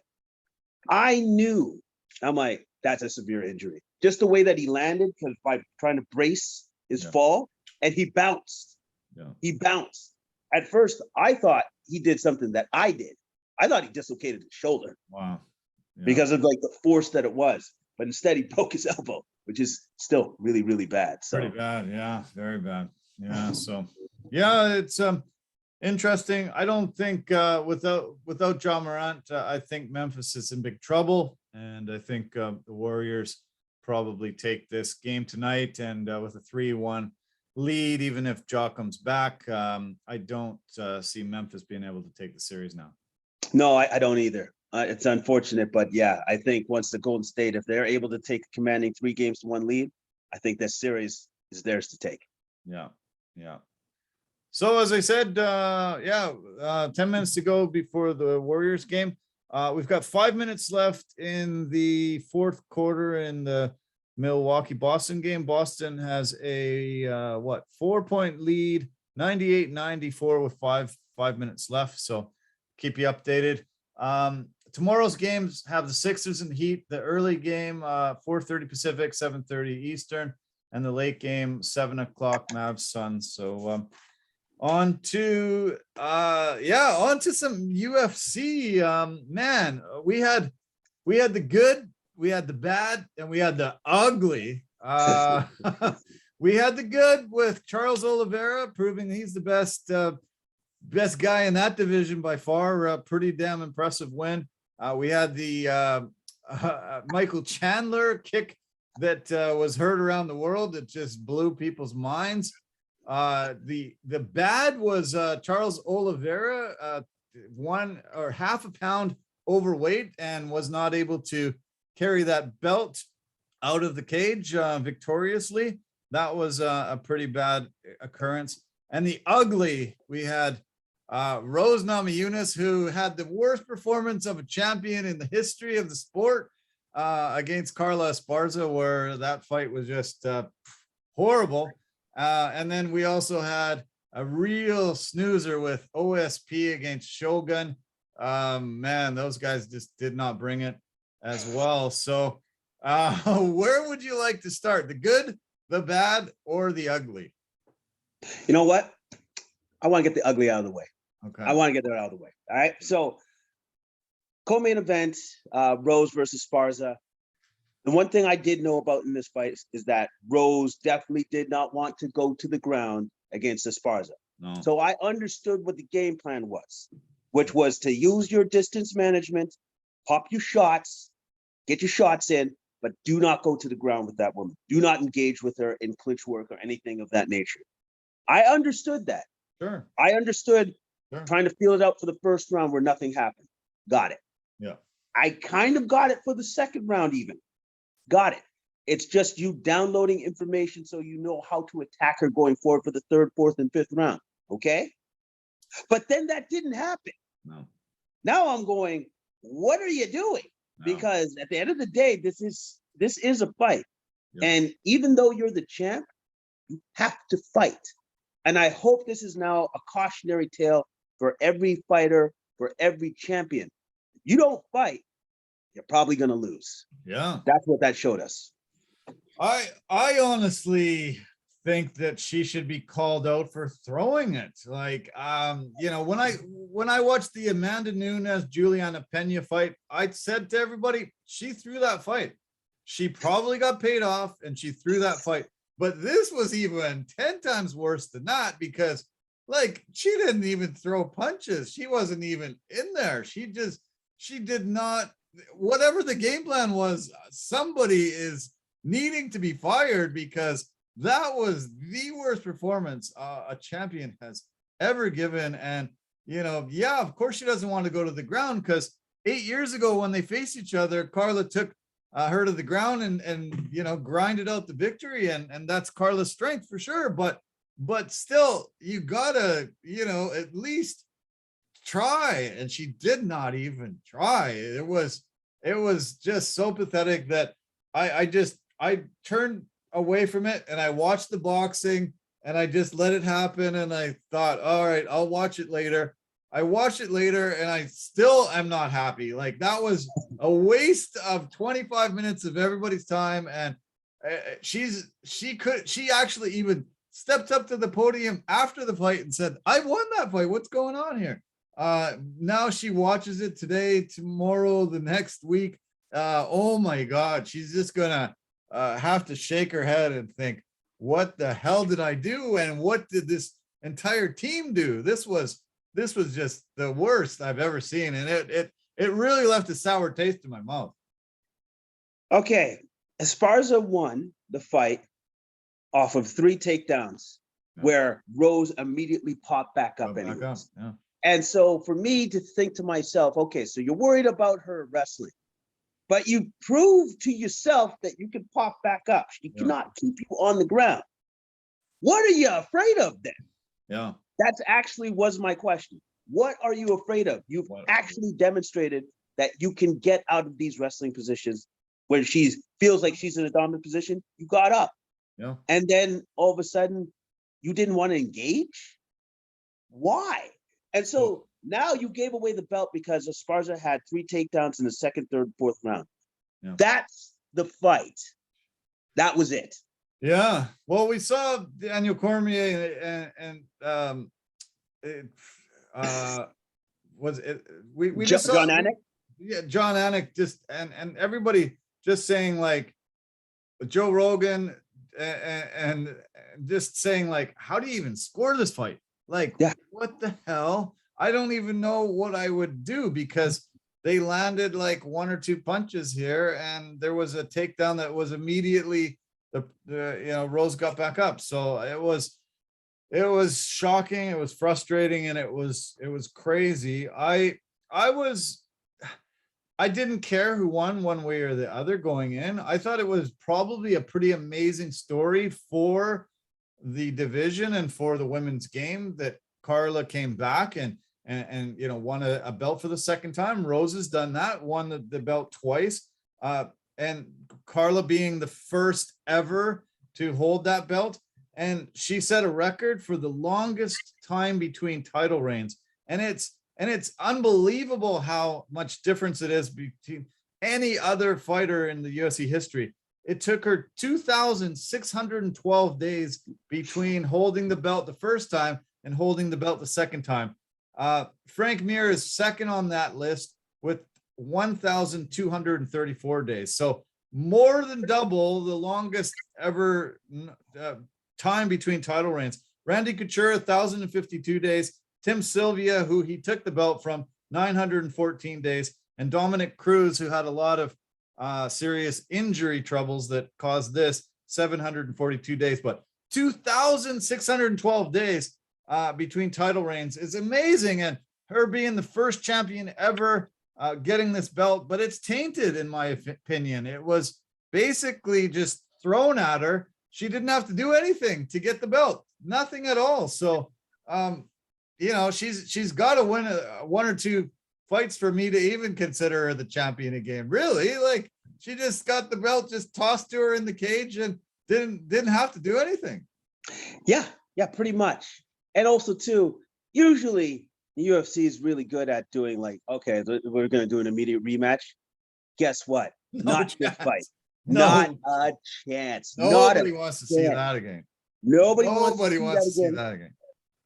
I knew, I'm like, that's a severe injury. Just the way that he landed, because by trying to brace his fall, and he bounced. He bounced. At first, I thought he did something that I did. I thought he dislocated his shoulder. Wow. Because of like the force that it was. But instead, he broke his elbow, which is still really, really bad. So. Pretty bad. Yeah, very bad. Yeah. So, yeah, it's interesting. I don't think without John Morant, I think Memphis is in big trouble, and I think the Warriors probably take this game tonight, and with a 3-1 lead, even if Ja comes back, I don't see Memphis being able to take the series now. No, I don't either. It's unfortunate, but yeah, I think once the Golden State, if they're able to take a commanding 3-1 lead, I think this series is theirs to take. Yeah. So as I said, 10 minutes to go before the Warriors game. We've got 5 minutes left in the fourth quarter in the Milwaukee Boston game. Boston has a 4-point lead, 98-94 with five minutes left. So keep you updated. Tomorrow's games have the Sixers and Heat. The early game, 4:30 Pacific, 7:30 Eastern, and the late game, 7 o'clock Mavs Suns. So on to some UFC. Man, we had the good, we had the bad, and we had the ugly. We had the good with Charles Oliveira proving he's the best guy in that division by far. A pretty damn impressive win. We had the Michael Chandler kick that was heard around the world. It just blew people's minds. The bad was Charles Oliveira, 1 or half a pound overweight and was not able to carry that belt out of the cage victoriously. That was a pretty bad occurrence. And the ugly, we had Rose Namajunas, who had the worst performance of a champion in the history of the sport against Carla Esparza, where that fight was just horrible. And then we also had a real snoozer with OSP against Shogun. Man, those guys just did not bring it as well. So where would you like to start? The good, the bad, or the ugly? You know what? I want to get the ugly out of the way. Okay. I want to get that out of the way. All right. So co-main event, Rose versus Sparza. The one thing I did know about in this fight is that Rose definitely did not want to go to the ground against Esparza. No. So I understood what the game plan was, which was to use your distance management, pop your shots, get your shots in, but do not go to the ground with that woman. Do not engage with her in clinch work or anything of that nature. I understood that. Sure. I understood Sure. trying to feel it out for the first round where nothing happened. Got it. Yeah. I kind of got it for the second round even. Got it. It's just you downloading information so you know how to attack her going forward for the third, fourth, and fifth round. Okay? But then that didn't happen. No. Now I'm going, what are you doing? No. Because at the end of the day, this is a fight. Yeah. And even though you're the champ, you have to fight. And I hope this is now a cautionary tale for every fighter, for every champion. If you don't fight, you're probably going to lose. Yeah. That's what that showed us. I honestly think that she should be called out for throwing it. Like, when I watched the Amanda Nunes Juliana Pena fight, I said to everybody, she threw that fight. She probably got paid off and she threw that fight. But this was even 10 times worse than that, because like she didn't even throw punches. She wasn't even in there. She did not, whatever the game plan was, somebody is needing to be fired, because that was the worst performance a champion has ever given. And, of course she doesn't want to go to the ground, because 8 years ago when they faced each other, Carla took her to the ground and grinded out the victory. And that's Carla's strength for sure. But still, you gotta, at least try. And she did not even try. It was just so pathetic that I turned away from it and I watched the boxing and I just let it happen. And I thought, all right, I'll watch it later. I watched it later and I still am not happy. Like, that was a waste of 25 minutes of everybody's time. And she actually even stepped up to the podium after the fight and said, I won that fight. What's going on here? Now she watches it today, tomorrow, the next week. Oh my God, she's just gonna have to shake her head and think, what the hell did I do? And what did this entire team do? This was just the worst I've ever seen. And it really left a sour taste in my mouth. Okay. Esparza won the fight off of 3 takedowns, where Rose immediately popped back up anyways. Yeah. And so for me to think to myself, okay, so you're worried about her wrestling, but you proved to yourself that you can pop back up. She cannot keep you on the ground. What are you afraid of then? Yeah. That's actually was my question. What are you afraid of? You've actually demonstrated that you can get out of these wrestling positions when she feels like she's in a dominant position. You got up. Yeah. And then all of a sudden you didn't want to engage. Why? And so now you gave away the belt because Esparza had 3 takedowns in the second, third, fourth round. Yeah. That's the fight. That was it. Yeah. Well, we saw Daniel Cormier and was it we just saw John Anik? Yeah, John Anik just and everybody just saying, like, Joe Rogan and just saying, like, how do you even score this fight? Like, what the hell? I don't even know what I would do, because they landed like 1 or 2 punches here, and there was a takedown that was immediately Rose got back up. So it was shocking, it was frustrating, and it was crazy. I didn't care who won one way or the other going in. I thought it was probably a pretty amazing story for the division and for the women's game that Carla came back and won a belt for the second time. Rose has done that, won the belt twice. And Carla being the first ever to hold that belt. And she set a record for the longest time between title reigns. And it's unbelievable how much difference it is between any other fighter in the UFC history. It took her 2,612 days between holding the belt the first time and holding the belt the second time. Frank Mir is second on that list with 1,234 days. So more than double the longest ever time between title reigns. Randy Couture, 1,052 days. Tim Sylvia, who he took the belt from, 914 days. And Dominic Cruz, who had a lot of serious injury troubles that caused this, 742 days. But 2,612 days between title reigns is amazing. And her being the first champion ever getting this belt, but it's tainted in my opinion. It was basically just thrown at her. She didn't have to do anything to get the belt, nothing at all. So, she's got to win one or two fights for me to even consider her the champion again. Really, like she just got the belt just tossed to her in the cage and didn't have to do anything. Yeah, pretty much. And also too, usually the UFC is really good at doing like, okay, we're going to do an immediate rematch. Guess what? Not this fight. Not a chance. Nobody wants to see that again. Nobody wants to see that again.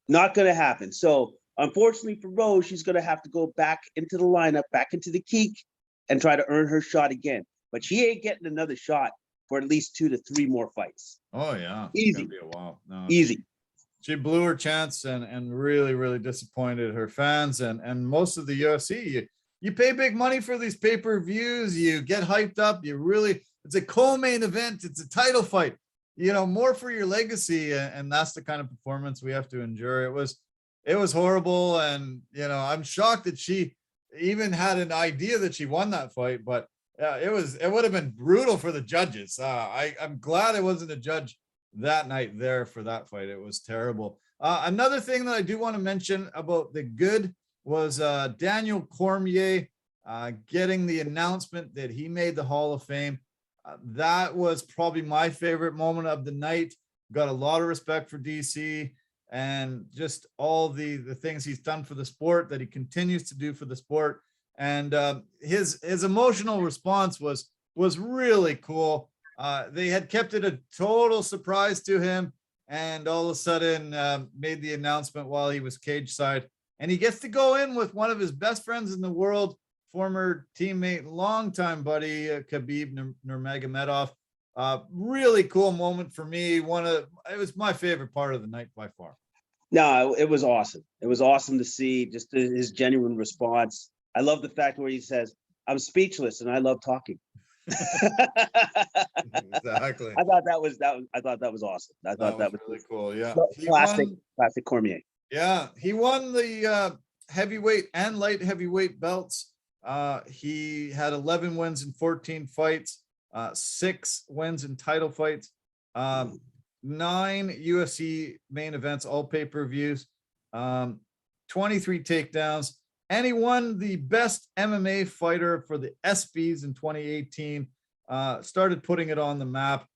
Not going to happen. So unfortunately for Rose, she's going to have to go back into the lineup, back into the keek, and try to earn her shot again. But she ain't getting another shot for at least 2 to 3 more fights. Oh yeah, easy. It's gonna be a while. No, easy. She blew her chance and really, really disappointed her fans and most of the UFC. You pay big money for these pay-per-views, you get hyped up, it's a co-main event, it's a title fight, more for your legacy, and that's the kind of performance we have to endure. It was horrible, and I'm shocked that she even had an idea that she won that fight, but it would have been brutal for the judges. I'm glad I wasn't a judge that night there for that fight. It was terrible. Another thing that I do want to mention about the good was Daniel Cormier getting the announcement that he made the Hall of Fame. That was probably my favorite moment of the night. Got a lot of respect for DC and just all the things he's done for the sport, that he continues to do for the sport. And his emotional response was really cool. They had kept it a total surprise to him, and all of a sudden made the announcement while he was cage side, and he gets to go in with one of his best friends in the world, former teammate, longtime buddy, Khabib Nurmagomedov. Really cool moment for me. It was my favorite part of the night by far. No, it was awesome. It was awesome to see just his genuine response. I love the fact where he says, "I'm speechless and I love talking." Exactly. I thought that was awesome. I thought that was really cool. Yeah. Classic Cormier. Yeah. He won the heavyweight and light heavyweight belts. He had 11 wins in 14 fights, 6 wins in title fights, 9 UFC main events, all pay-per-views, 23 takedowns. And he won the best MMA fighter for the ESPYs in 2018. Started putting it on the map.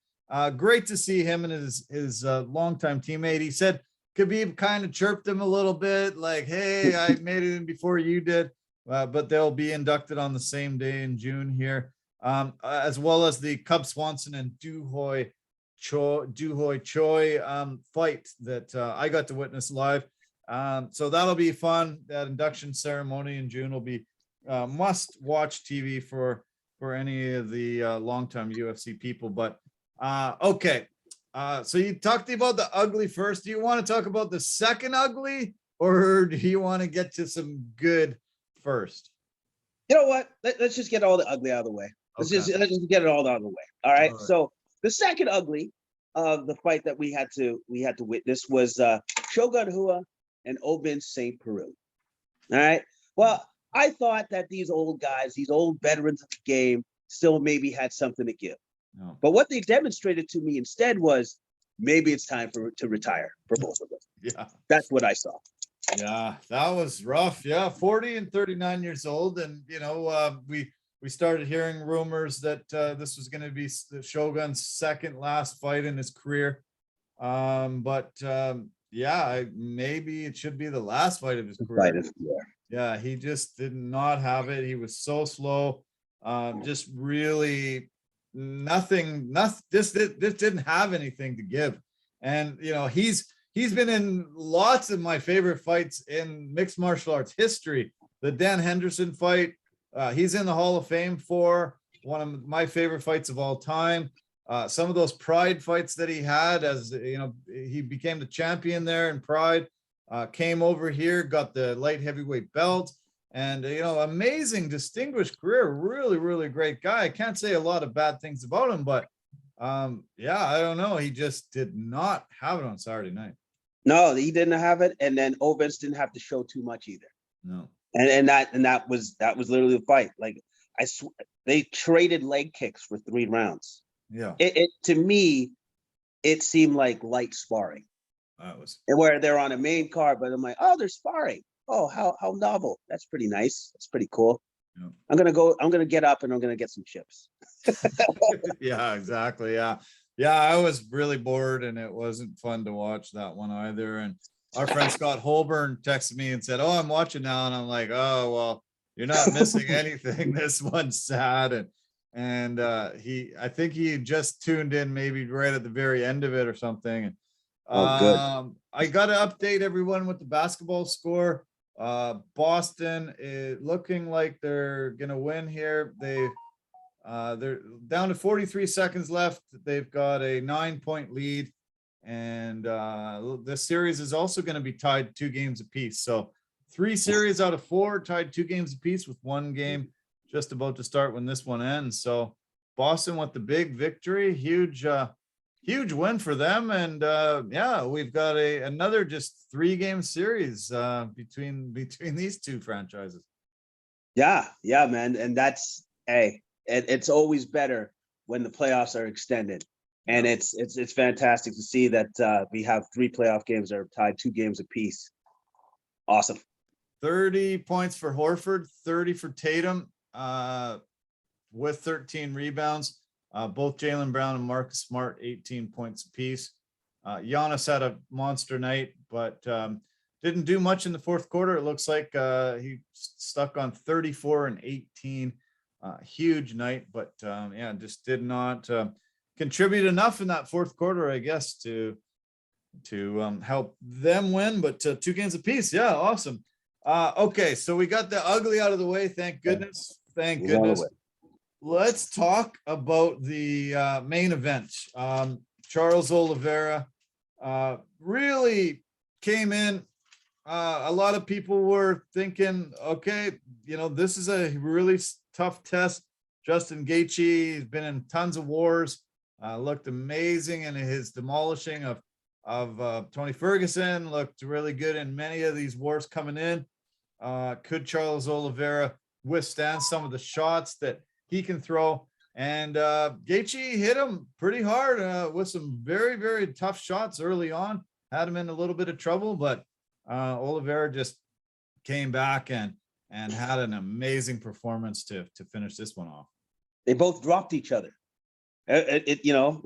Great to see him and his longtime teammate. He said Khabib kind of chirped him a little bit, like, "Hey, I made it in before you did." But they'll be inducted on the same day in June here, as well as the Cub Swanson and Doo-Hoy Choi fight that I got to witness live. So that'll be fun. That induction ceremony in June will be must-watch TV for any of the long-time UFC people. But okay, so you talked about the ugly first. Do you want to talk about the second ugly, or do you want to get to some good first? You know what? Let's just get all the ugly out of the way. Let's just get it all out of the way. All right. So the second ugly of the fight that we had to witness was Shogun Rua and Obin St. Peru. All right. Well, I thought that these old guys, these old veterans of the game, still maybe had something to give. No. But what they demonstrated to me instead was maybe it's time to retire for both of them. Yeah. That's what I saw. Yeah, that was rough. Yeah, 40 and 39 years old. And, we started hearing rumors that this was going to be the Shogun's second last fight in his career. Maybe it should be the last fight of his career. Yeah, he just did not have it. He was so slow. Just really nothing. This didn't have anything to give. And, he's he's been in lots of my favorite fights in mixed martial arts history. The Dan Henderson fight, he's in the Hall of Fame for one of my favorite fights of all time. Some of those Pride fights that he had, as you know, he became the champion there in Pride, came over here, got the light heavyweight belt, and you know, amazing, distinguished career. Really, really great guy. I can't say a lot of bad things about him, but yeah, I don't know. He just did not have it on Saturday night. No, he didn't have it, and then Owens didn't have to show too much either. No. And that was literally the fight. Like they traded leg kicks for 3 rounds. Yeah. It to me, it seemed like light sparring. That was Where they're on a main card, but I'm like, oh, they're sparring. Oh, how novel. That's pretty nice. That's pretty cool. Yeah. I'm gonna get up and I'm gonna get some chips. Yeah, exactly. Yeah. I was really bored and it wasn't fun to watch that one either. And our friend Scott Holborn texted me and said, oh, I'm watching now. And I'm like, oh, well, you're not missing anything. This one's sad. And I think he just tuned in maybe right at the very end of it or something. And good. I got to update everyone with the basketball score. Boston is looking like they're gonna win here. They're down to 43 seconds left. They've got a 9-point lead, and this series is also going to be tied 2 games apiece. So 3 series out of 4 tied 2 games apiece, with 1 game just about to start when this one ends. So Boston with the big victory, huge win for them. And yeah, we've got another just 3-game series between these 2 franchises. Yeah, man, and that's it's always better when the playoffs are extended, and it's fantastic to see that we have 3 playoff games that are tied 2 games apiece. Awesome. 30 points for Horford, 30 for Tatum, with 13 rebounds. Both Jaylen Brown and Marcus Smart, 18 points apiece. Giannis had a monster night, but didn't do much in the 4th quarter. It looks like he stuck on 34 and 18. Huge night, but yeah, just did not contribute enough in that 4th quarter, I guess, to help them win. But 2 games apiece, yeah, awesome. Okay, so we got the ugly out of the way. Thank goodness. Thank goodness. Let's talk about the main event. Charles Oliveira really came in. A lot of people were thinking, okay, you know, this is a really tough test. Justin Gaethje has been in tons of wars, looked amazing in his demolishing of Tony Ferguson, looked really good in many of these wars coming in. Could Charles Oliveira withstand some of the shots that he can throw? And Gaethje hit him pretty hard with some very, very tough shots early on, had him in a little bit of trouble, but Oliveira just came back and had an amazing performance to finish this one off. They both dropped each other. It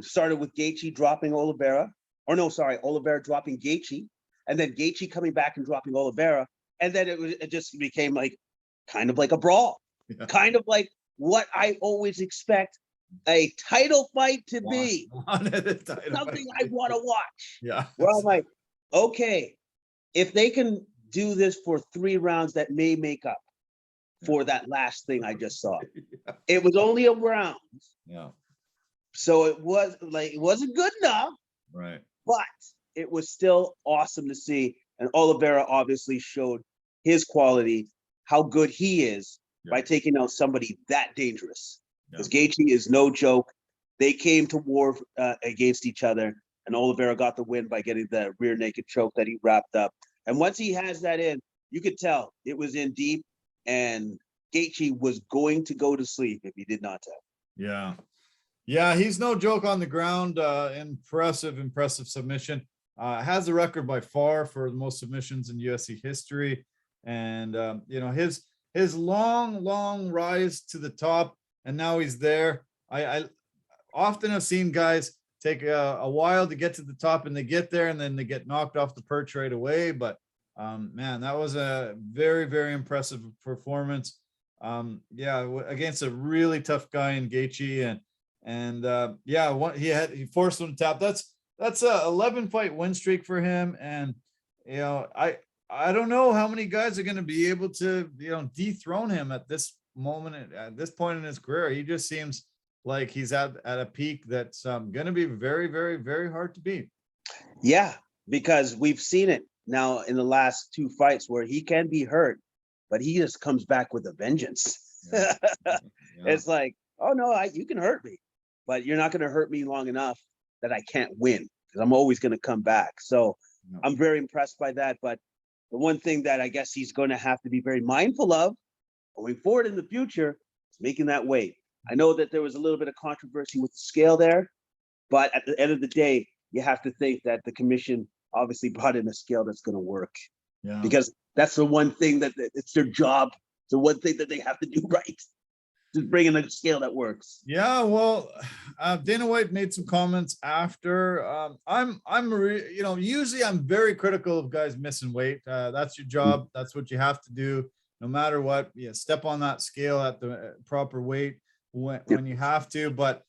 started with Gaethje dropping Oliveira, Oliveira dropping Gaethje, and then Gaethje coming back and dropping Oliveira, and then it just became like kind of like a brawl, kind of like what I always expect a title fight to be. Something I want to watch. Yeah. Where I'm like, okay, if they can do this for 3 rounds, that may make up for that last thing I just saw. Yeah. It was only a round. Yeah. So it wasn't good enough. Right. But it was still awesome to see. And Oliveira obviously showed his quality, how good he is by taking out somebody that dangerous. Because Gaethje is no joke. They came to war against each other, and Oliveira got the win by getting the rear naked choke that he wrapped up. And once he has that in, you could tell it was in deep, and Gaethje was going to go to sleep if he did not tell. Yeah. Yeah, he's no joke on the ground. Impressive submission. Has the record by far for the most submissions in UFC history. And, his long rise to the top, and now he's there. I often have seen guys take a while to get to the top, and they get there and then they get knocked off the perch right away. But man, that was a very, very impressive performance. Against a really tough guy in Gaethje, and he forced him to tap. that's a 11 fight win streak for him. And, I don't know how many guys are going to be able to, dethrone him at this moment, at this point in his career. He just seems like he's at a peak that's going to be very, very, very hard to beat. Yeah, because we've seen it now in the last two fights where he can be hurt, but he just comes back with a vengeance. Yeah. Yeah. It's like, oh no, you can hurt me, but you're not going to hurt me long enough that I can't win, because I'm always going to come back. So No. I'm very impressed by that. But the one thing that I guess he's going to have to be very mindful of going forward in the future is making that weight. I know that there was a little bit of controversy with the scale there, but at the end of the day, you have to think that the commission obviously brought in a scale that's going to work, Yeah. because that's the one thing that it's their job. The one thing that they have to do right, just bring in a scale that works. Yeah, well, Dana White made some comments after. Usually I'm very critical of guys missing weight. That's your job. That's what you have to do, no matter what. Yeah, step on that scale at the proper weight when you have to. But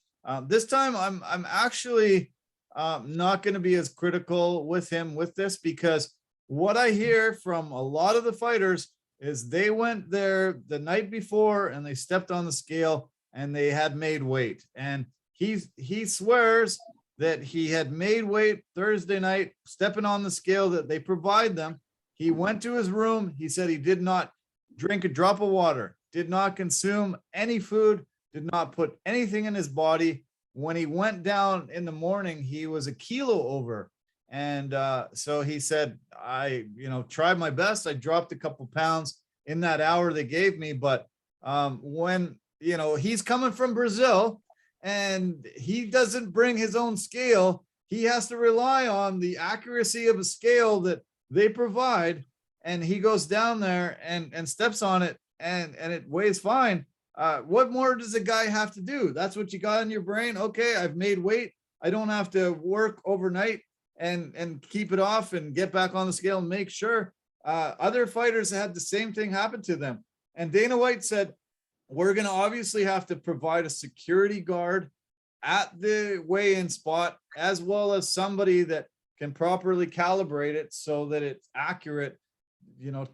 this time, I'm actually not going to be as critical with him with this, because what I hear from a lot of the fighters is they went there the night before and they stepped on the scale and they had made weight. And he swears that he had made weight Thursday night, stepping on the scale that they provide them. He went to his room. He said he did not drink a drop of water, did not consume any food, did not put anything in his body. When he went down in the morning, he was a kilo over. And so he said, I tried my best. I dropped a couple pounds in that hour they gave me. But when, he's coming from Brazil and he doesn't bring his own scale, he has to rely on the accuracy of a scale that they provide. And he goes down there and steps on it and it weighs fine. What more does a guy have to do? That's what you got in your brain. Okay, I've made weight. I don't have to work overnight and keep it off and get back on the scale and make sure. Other fighters had the same thing happen to them. And Dana White said, we're going to obviously have to provide a security guard at the weigh-in spot, as well as somebody that can properly calibrate it so that it's accurate,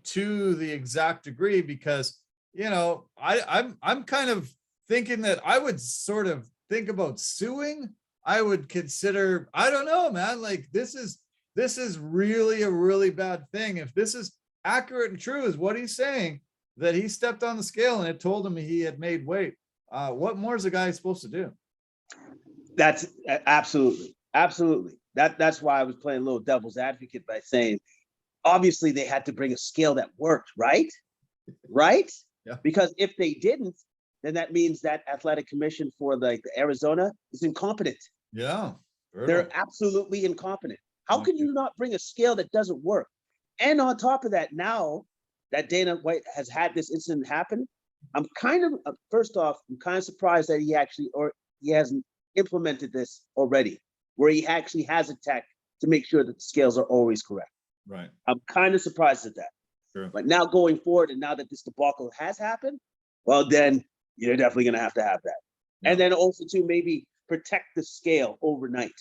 to the exact degree. Because, I'm kind of thinking that I would sort of think about suing. I would consider, I don't know, man, like this is really a really bad thing. If this is accurate and true is what he's saying, that he stepped on the scale and it told him he had made weight. What more is a guy supposed to do? That's absolutely. That's why I was playing a little devil's advocate by saying, obviously they had to bring a scale that worked, right? Right? Yeah. Because if they didn't, then that means that athletic commission for the Arizona is incompetent. Yeah. They're absolutely incompetent. How can you not bring a scale that doesn't work? And on top of that, now that Dana White has had this incident happen, I'm kind of, first off, I'm kind of surprised that he hasn't implemented this already, where he actually has a tech to make sure that the scales are always correct. Right. I'm kind of surprised at that. Sure. But now going forward, and now that this debacle has happened, well, then you're definitely going to have that. Yeah. And then also to maybe protect the scale overnight.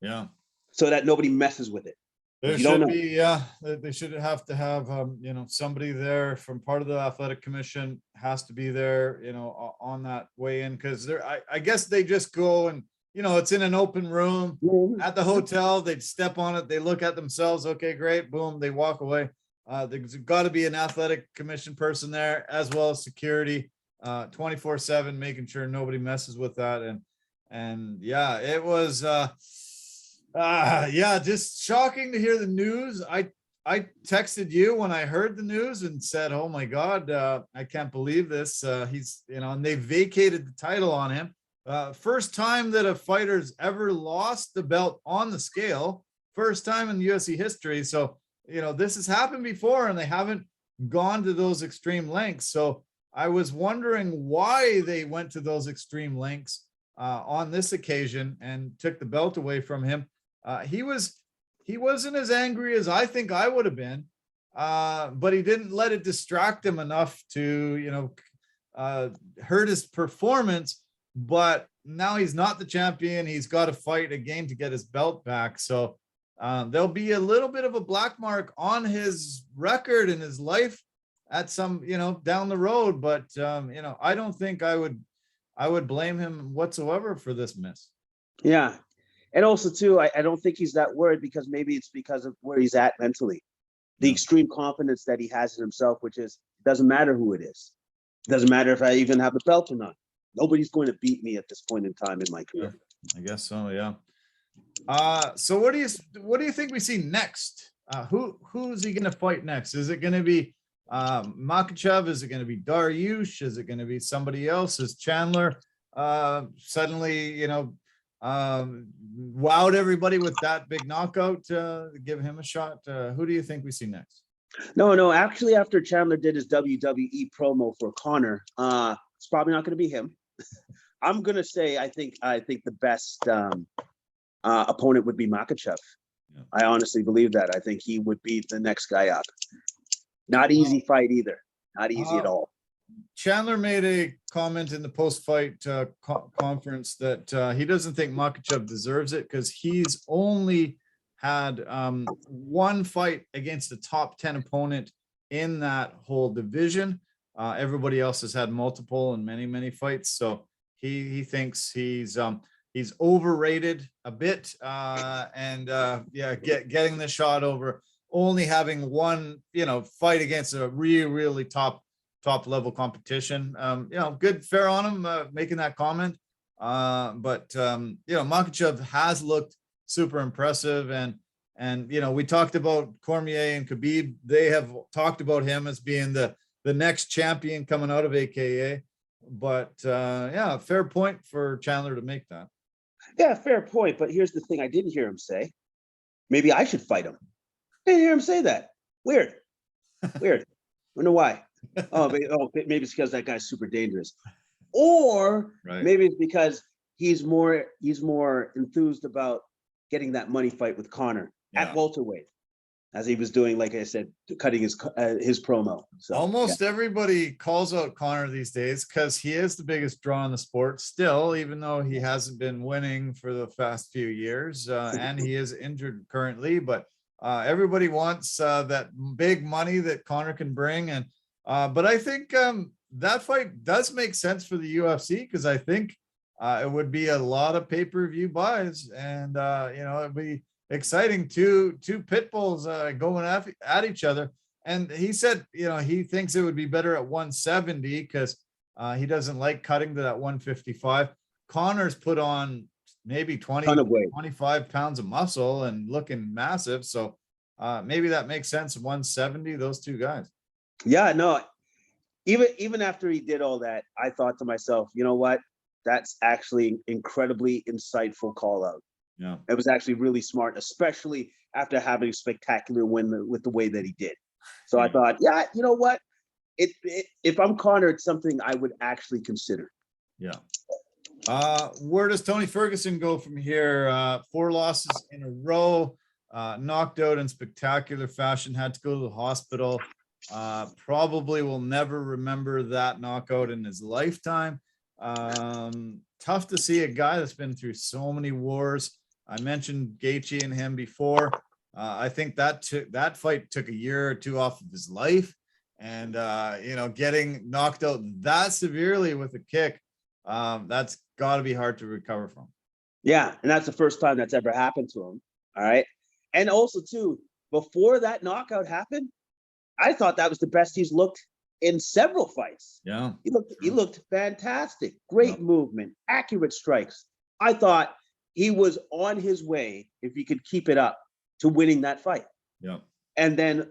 Yeah. So that nobody messes with it. There should be, yeah, they should have to have, somebody there from part of the athletic commission has to be there, on that way in, because I guess they just go and, it's in an open room at the hotel. They'd step on it. They look at themselves. Okay, great. Boom. They walk away. There's got to be an athletic commission person there, as well as security, 24/7, making sure nobody messes with that. And yeah, it was, just shocking to hear the news. I texted you when I heard the news and said, oh my God, I can't believe this. He's, and they vacated the title on him. First time that a fighter's ever lost the belt on the scale, first time in UFC history. So, this has happened before and they haven't gone to those extreme lengths. So I was wondering why they went to those extreme lengths on this occasion and took the belt away from him. He wasn't as angry as I think I would have been, but he didn't let it distract him enough to, hurt his performance. but now he's not the champion. He's got to fight again to get his belt back. So there'll be a little bit of a black mark on his record in his life at some, down the road. But, I don't think I would blame him whatsoever for this miss. Yeah. And also too, I don't think he's that worried because maybe it's because of where he's at mentally. The extreme confidence that he has in himself, which is, it doesn't matter who it is. It doesn't matter if I even have the belt or not. Nobody's going to beat me at this point in time in my career. I guess so, yeah. So what do you think we see next? Who's he going to fight next? Is it going to be Makhachev? Is it going to be Dariush? Is it going to be somebody else? Is Chandler suddenly, wowed everybody with that big knockout to give him a shot? Who do you think we see next? No, actually, after Chandler did his WWE promo for Conor, it's probably not going to be him. I'm going to say I think the best opponent would be Makhachev. Yeah. I honestly believe that. I think he would be the next guy up. Not easy fight either. Not easy at all. Chandler made a comment in the post-fight conference that he doesn't think Makhachev deserves it because he's only had one fight against a top 10 opponent in that whole division. Everybody else has had multiple and many fights. So he thinks he's overrated a bit, getting the shot over only having one, fight against a really top level competition. Good, fair on him making that comment. But Makhachev has looked super impressive, and we talked about Cormier and Khabib. They have talked about him as being the next champion coming out of AKA. But fair point for Chandler to make that. Yeah, fair point. But here's the thing: I didn't hear him say, maybe I should fight him. I didn't hear him say that. Weird. Wonder why. Maybe it's because that guy's super dangerous, or maybe it's because he's more enthused about getting that money fight with Conor at welterweight, as he was doing, like I said, cutting his promo. So almost everybody calls out Conor these days because he is the biggest draw in the sport still, even though he hasn't been winning for the past few years, and he is injured currently. But everybody wants that big money that Conor can bring, and but I think that fight does make sense for the UFC because I think it would be a lot of pay-per-view buys, and it'd be exciting. Two pit bulls going at each other. And he said, he thinks it would be better at 170 because he doesn't like cutting to that 155. Conor's put on maybe 25 pounds of muscle and looking massive. So maybe that makes sense. 170, those two guys. Yeah, no, even after he did all that, I thought to myself, you know what? That's actually incredibly insightful call out. Yeah, it was actually really smart, especially after having a spectacular win with the way that he did. So I thought, you know what? If I'm Conor, it's something I would actually consider. Yeah. Where does Tony Ferguson go from here? 4 losses in a row, knocked out in spectacular fashion, had to go to the hospital. Probably will never remember that knockout in his lifetime. Tough to see a guy that's been through so many wars. I mentioned Gaethje and him before. I think that fight took a year or two off of his life, and getting knocked out that severely with a kick, that's got to be hard to recover from. Yeah, and that's the first time that's ever happened to him. All right, and also too, before that knockout happened, I thought that was the best he's looked in several fights. Yeah, he looked fantastic. Great movement, accurate strikes. I thought he was on his way, if he could keep it up, to winning that fight. Yeah. And then,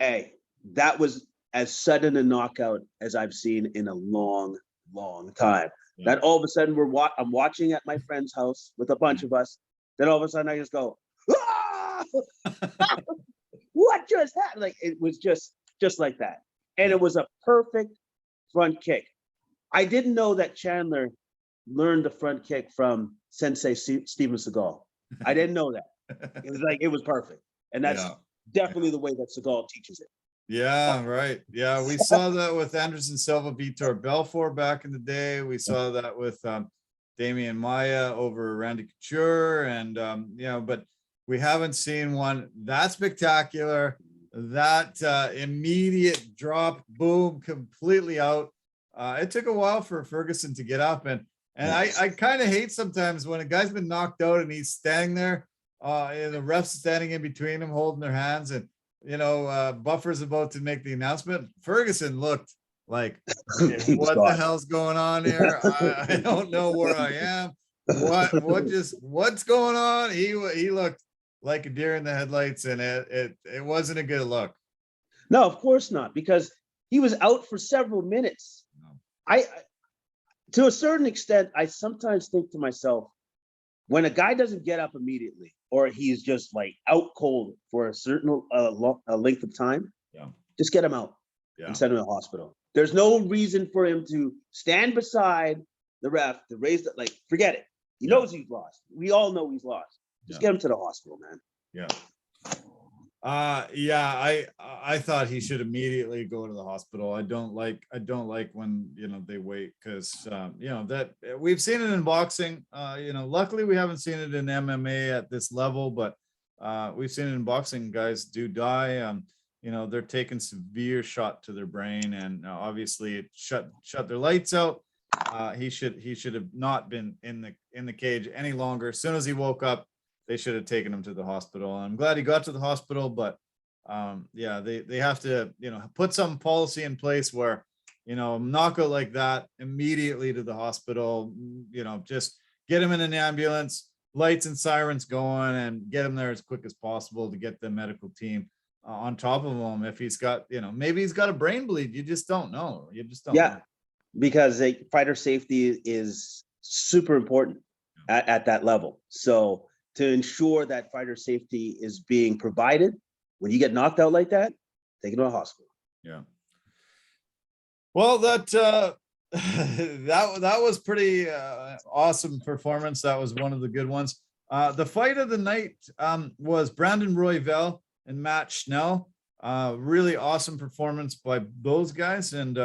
that was as sudden a knockout as I've seen in a long time. Yeah. That all of a sudden I'm watching at my friend's house with a bunch of us. Then all of a sudden I just go, ah! What just happened? Like, it was just like that. And it was a perfect front kick. I didn't know that Chandler learned the front kick from Sensei Steven Seagal. I didn't know that. It was perfect. And that's definitely the way that Seagal teaches it. Yeah, right. Yeah, we saw that with Anderson Silva, Vitor Belfort back in the day. We saw that with Damian Maya over Randy Couture, and but we haven't seen one that spectacular, that immediate drop, boom, completely out. It took a while for Ferguson to get up, and I kind of hate sometimes when a guy's been knocked out and he's standing there, and the refs standing in between him, holding their hands, and Buffer's about to make the announcement. Ferguson looked like, what the hell's going on here? I don't know where I am. What's going on? He looked like a deer in the headlights, and it wasn't a good look. No, of course not, because he was out for several minutes. No. I to a certain extent, I sometimes think to myself, when a guy doesn't get up immediately, or he's just like out cold for a certain length of time, just get him out and send him to the hospital. There's no reason for him to stand beside the ref to raise the, like, forget it. He knows he's lost. We all know he's lost. Just get him to the hospital, man. Yeah. I thought he should immediately go to the hospital. I don't like when they wait, because that we've seen it in boxing. Luckily we haven't seen it in MMA at this level, but we've seen it in boxing. Guys do die. They're taking severe shot to their brain, and obviously it shut their lights out. He should have not been in the cage any longer. As soon as he woke up, they should have taken him to the hospital. I'm glad he got to the hospital, but they have to, put some policy in place where, knockout like that, immediately to the hospital, just get him in an ambulance, lights and sirens going, and get him there as quick as possible to get the medical team on top of him. If he's got, maybe he's got a brain bleed. You just don't know. Know. Because fighter safety is super important at that level. So to ensure that fighter safety is being provided, when you get knocked out like that, take it to a hospital. Yeah. Well, that was pretty awesome performance. That was one of the good ones. The fight of the night was Brandon Royval and Matt Schnell. Really awesome performance by those guys, and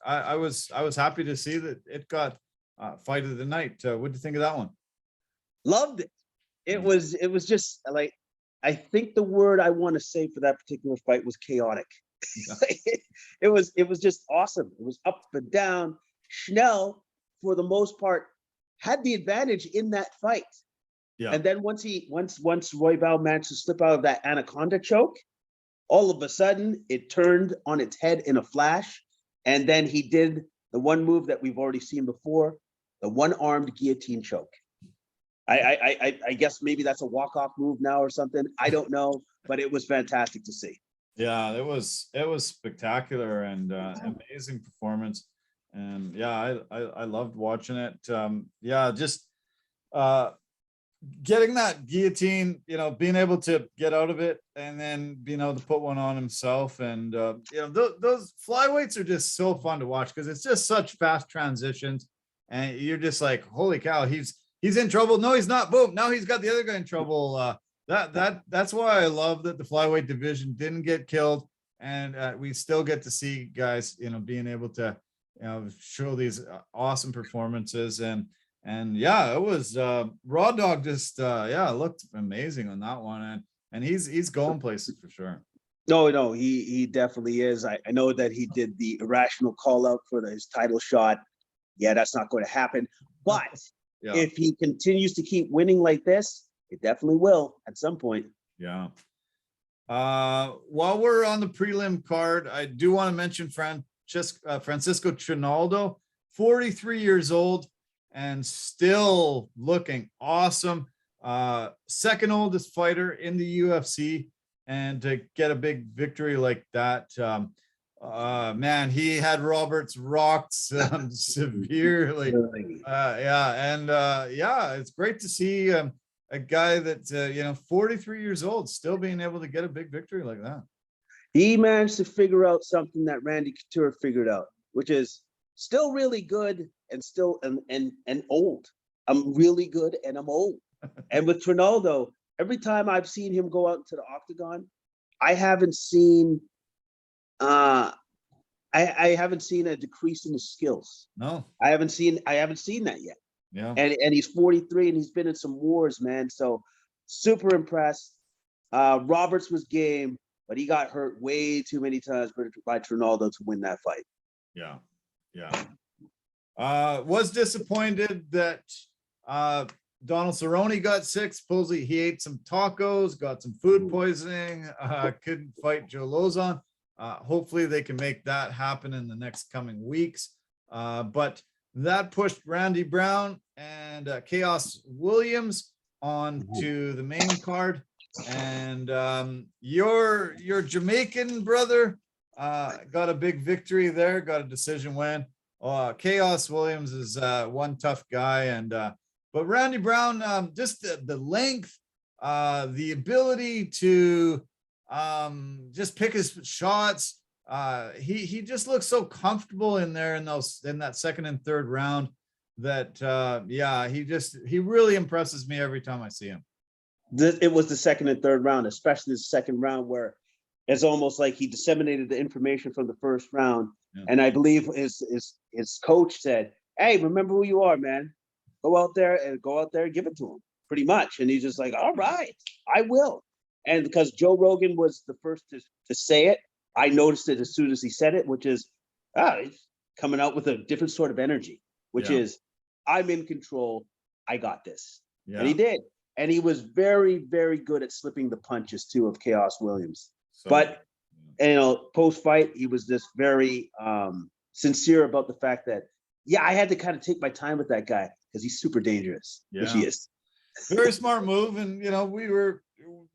I was happy to see that it got fight of the night. What do you think of that one? Loved it. It was just like, I think the word I want to say for that particular fight was chaotic. It was just awesome. It was up and down. Schnell, for the most part, had the advantage in that fight. Yeah. And then once Royval managed to slip out of that anaconda choke, all of a sudden it turned on its head in a flash. And then he did the one move that we've already seen before, the one-armed guillotine choke. I guess maybe that's a walk-off move now or something. I don't know, but it was fantastic to see. Yeah, it was spectacular and amazing performance. And I loved watching it. Just getting that guillotine, being able to get out of it and then being able to put one on himself. And those flyweights are just so fun to watch, because it's just such fast transitions, and you're just like, holy cow, he's in trouble. No, he's not. Boom. Now he's got the other guy in trouble. That's why I love that the flyweight division didn't get killed, and we still get to see guys, being able to, show these awesome performances. And it was Raw Dog just looked amazing on that one, and he's going places for sure. No, he definitely is. I know that he did the irrational call out for his title shot. Yeah, that's not going to happen. But if he continues to keep winning like this, it definitely will at some point. Yeah. While we're on the prelim card, I do want to mention Francisco Trinaldo, 43 years old and still looking awesome. Second oldest fighter in the UFC, and to get a big victory like that, man, he had Roberts rocked severely. It's great to see a guy that 43 years old still being able to get a big victory like that. He managed to figure out something that Randy Couture figured out, which is still really good and still and old. I'm really good and I'm old. And with Trinaldo, every time I've seen him go out into the octagon, I haven't seen Uh, I haven't seen a decrease in his skills. No. I haven't seen that yet. Yeah. And he's 43 and he's been in some wars, man. So super impressed. Roberts was game, but he got hurt way too many times by Ronaldo to win that fight. Yeah. Yeah. Was disappointed that Donald Cerrone got sick. Supposedly he ate some tacos, got some food poisoning, couldn't fight Joe Lozon. Hopefully they can make that happen in the next coming weeks. But that pushed Randy Brown and Chaos Williams on to the main card. And your Jamaican brother got a big victory there, got a decision win. Chaos Williams is one tough guy, and but Randy Brown, just the length, the ability to just pick his shots. He just looks so comfortable in there in that second and third round that yeah, he really impresses me every time I see him. It was the second and third round, especially the second round, where it's almost like he disseminated the information from the first round. Yeah. And I believe his coach said, "Hey, remember who you are, man. Go out there and give it to him," pretty much. And he's just like, "All right, I will." And because Joe Rogan was the first to say it, I noticed it as soon as he said it, which is, he's coming out with a different sort of energy, which is, I'm in control. I got this. Yeah. And he did. And he was very, very good at slipping the punches too of Chaos Williams. So, but, post-fight, he was just very sincere about the fact that, I had to kind of take my time with that guy because he's super dangerous, which he is. Very smart move. And,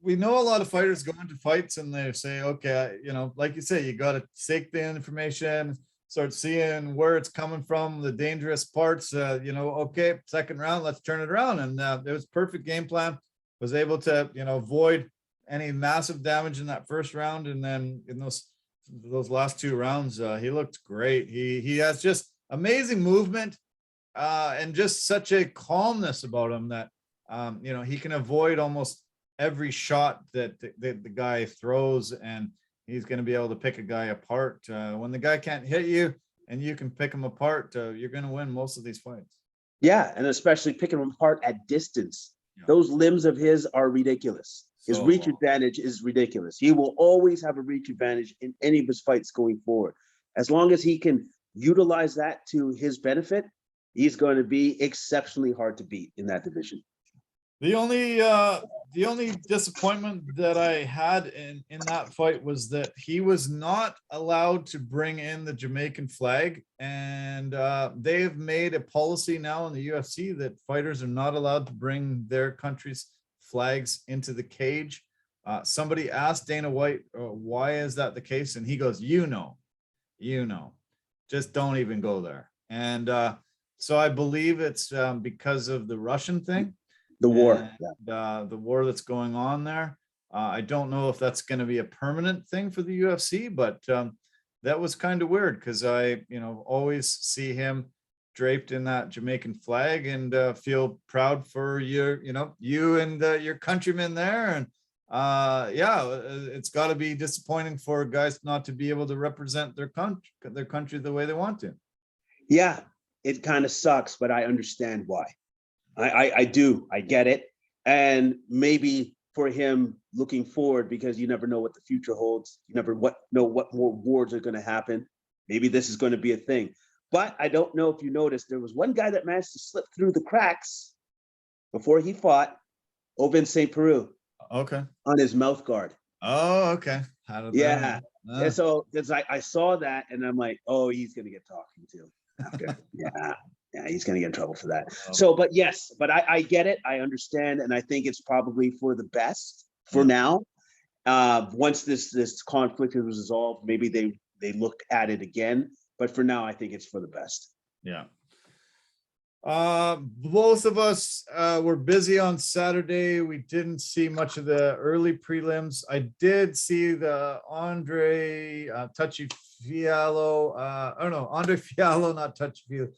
we know a lot of fighters go into fights and they say, okay, like you say, you got to take the information, start seeing where it's coming from, the dangerous parts, okay, second round, let's turn it around. And it was perfect game plan, was able to, avoid any massive damage in that first round. And then in those last two rounds, he looked great. He has just amazing movement and just such a calmness about him that, he can avoid almost every shot that the guy throws, and he's going to be able to pick a guy apart. When the guy can't hit you and you can pick him apart, you're going to win most of these fights. Yeah, and especially picking him apart at distance. Yeah. Those limbs of his are ridiculous. His reach advantage is ridiculous. He will always have a reach advantage in any of his fights going forward. As long as he can utilize that to his benefit, he's going to be exceptionally hard to beat in that division. The only disappointment that I had in that fight was that he was not allowed to bring in the Jamaican flag, and they have made a policy now in the UFC that fighters are not allowed to bring their country's flags into the cage. Somebody asked Dana White, why is that the case? And he goes, just don't even go there. And so I believe it's because of the Russian thing. The war, the war that's going on there. I don't know if that's going to be a permanent thing for the UFC, but that was kind of weird because I, always see him draped in that Jamaican flag and feel proud for you and your countrymen there. And it's got to be disappointing for guys not to be able to represent their country the way they want to. Yeah, it kind of sucks, but I understand why. I do. I get it. And maybe for him looking forward, because you never know what the future holds. You never know what more wars are going to happen. Maybe this is going to be a thing. But I don't know if you noticed, there was one guy that managed to slip through the cracks before he fought, Ovince St. Preux. Okay. On his mouth guard. Oh, okay. And so I saw that and I'm like, oh, he's going to get talking to after. Yeah, he's going to get in trouble for that. So, but yes, but I get it. I understand. And I think it's probably for the best for now. Once this conflict is resolved, maybe they look at it again. But for now, I think it's for the best. Yeah. Both of us were busy on Saturday. We didn't see much of the early prelims. I did see the Andre Fiallo, Andre Fiallo, not Fiallo.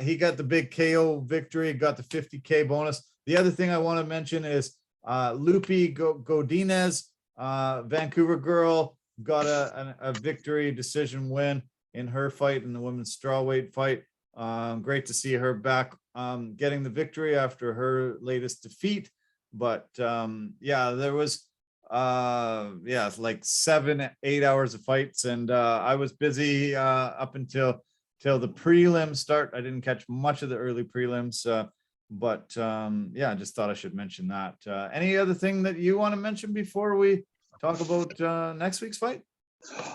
He got the big KO victory, got the 50K bonus. The other thing I want to mention is Lupi Godinez, Vancouver girl, got a victory decision win in her fight in the women's strawweight fight. Great to see her back getting the victory after her latest defeat. But yeah, there was yeah, like 7-8 hours of fights, and I was busy up until the prelim start. I didn't catch much of the early prelims, but yeah, I just thought I should mention that. Any other thing that you want to mention before we talk about next week's fight?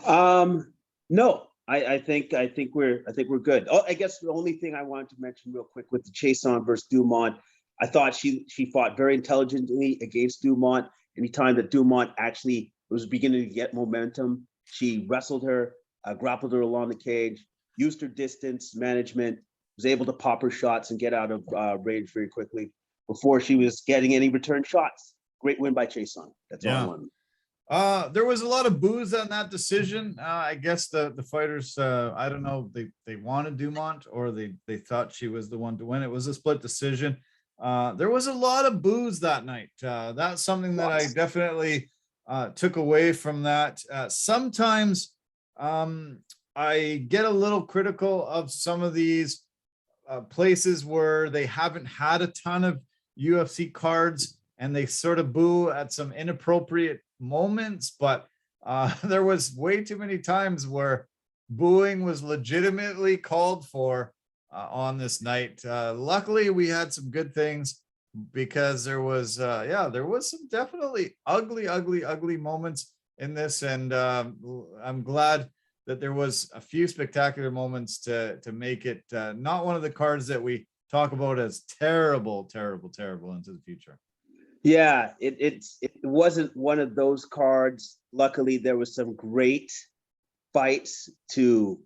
No, I think we're good. Oh, I guess the only thing I wanted to mention real quick with the Chason versus Dumont, I thought she fought very intelligently against Dumont. Anytime that Dumont actually was beginning to get momentum, she wrestled her, grappled her along the cage, used her distance management, was able to pop her shots and get out of range very quickly before she was getting any return shots. Great win by Chason. That's all I wanted. There was a lot of boos on that decision. I guess the fighters, I don't know, they wanted Dumont or they thought she was the one to win. It was a split decision. There was a lot of boos that night. That's something that I definitely took away from that. Sometimes I get a little critical of some of these places where they haven't had a ton of UFC cards and they sort of boo at some inappropriate moments, but there was way too many times where booing was legitimately called for on this night. Luckily, we had some good things because there was some definitely ugly moments in this, and I'm glad that there was a few spectacular moments to make it not one of the cards that we talk about as terrible into the future. Yeah, it wasn't one of those cards. Luckily, there was some great fights to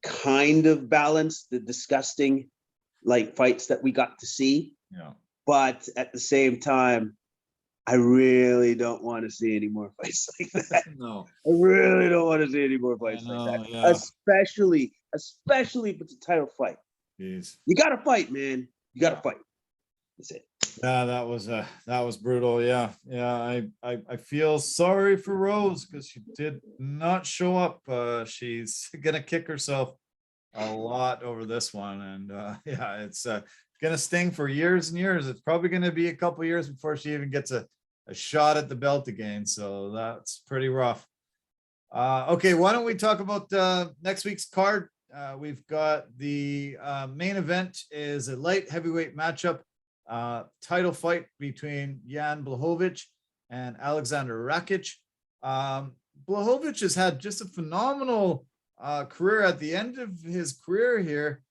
kind of balance the disgusting fights that we got to see. Yeah. But at the same time, I really don't want to see any more fights like that. No. I really don't want to see any more fights like that. Yeah. Especially if it's a title fight. Jeez. You gotta fight, man. You gotta fight. That's it. Yeah, that was brutal. Yeah. I feel sorry for Rose because she did not show up. She's gonna kick herself a lot over this one, and yeah, it's gonna sting for years and years. It's probably gonna be a couple years before she even gets a shot at the belt again. So that's pretty rough. Okay, why don't we talk about next week's card? We've got the main event is a light heavyweight matchup. Title fight between Jan Blachowicz and Alexander Rakic. Blachowicz has had just a phenomenal career at the end of his career here.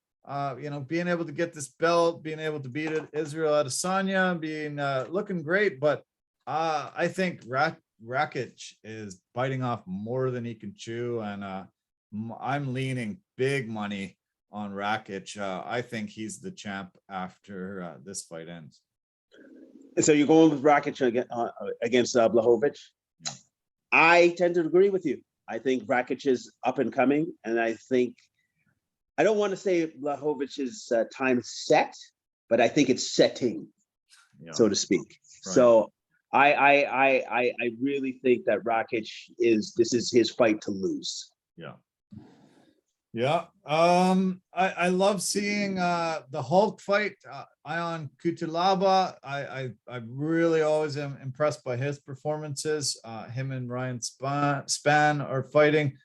Being able to get this belt, being able to beat Israel Adesanya, being looking great, but I think Rakic is biting off more than he can chew, and I'm leaning big money on Rakic. I think he's the champ after this fight ends. So you're going with Rakic against Blachowicz? Yeah. I tend to agree with you. I think Rakic is up and coming, and I don't want to say Blachowicz's time set, but I think it's setting, so to speak. Right. So I really think that Rakic this is his fight to lose. Yeah. Yeah. I love seeing the Hulk fight, Ion Cutelaba. I really always am impressed by his performances. Him and Ryan Spann are fighting.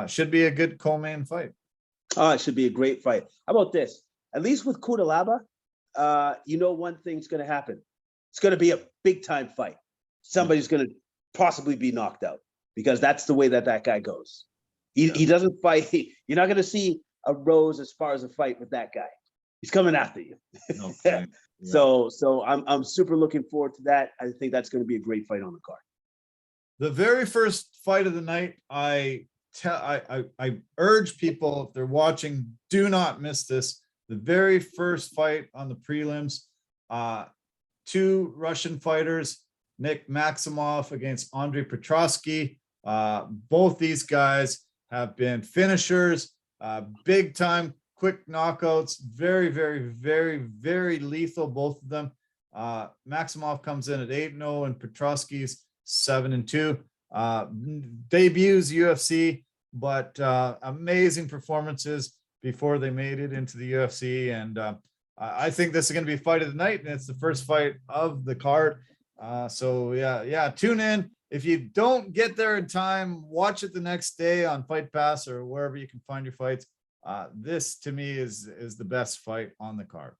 Should be a good co-main fight. Oh, it should be a great fight. How about this? At least with Cutelaba, one thing's going to happen. It's going to be a big time fight. Somebody's going to possibly be knocked out because that's the way that guy goes. He doesn't fight. You're not going to see a rose as far as a fight with that guy. He's coming after you. Okay. Yeah. So I'm super looking forward to that. I think that's going to be a great fight on the card. The very first fight of the night, I urge people, if they're watching, do not miss this. The very first fight on the prelims, two Russian fighters, Nick Maximov against Andrei Petrosky. Both these guys have been finishers, big time, quick knockouts, very, very, very, very lethal, both of them. Maximov comes in at 8-0 and Petrosky's 7-2. debuts UFC, but amazing performances before they made it into the UFC. And I think this is going to be fight of the night, and it's the first fight of the card. So yeah, tune in. If you don't get there in time, watch it the next day on Fight Pass or wherever you can find your fights. This to me is the best fight on the card.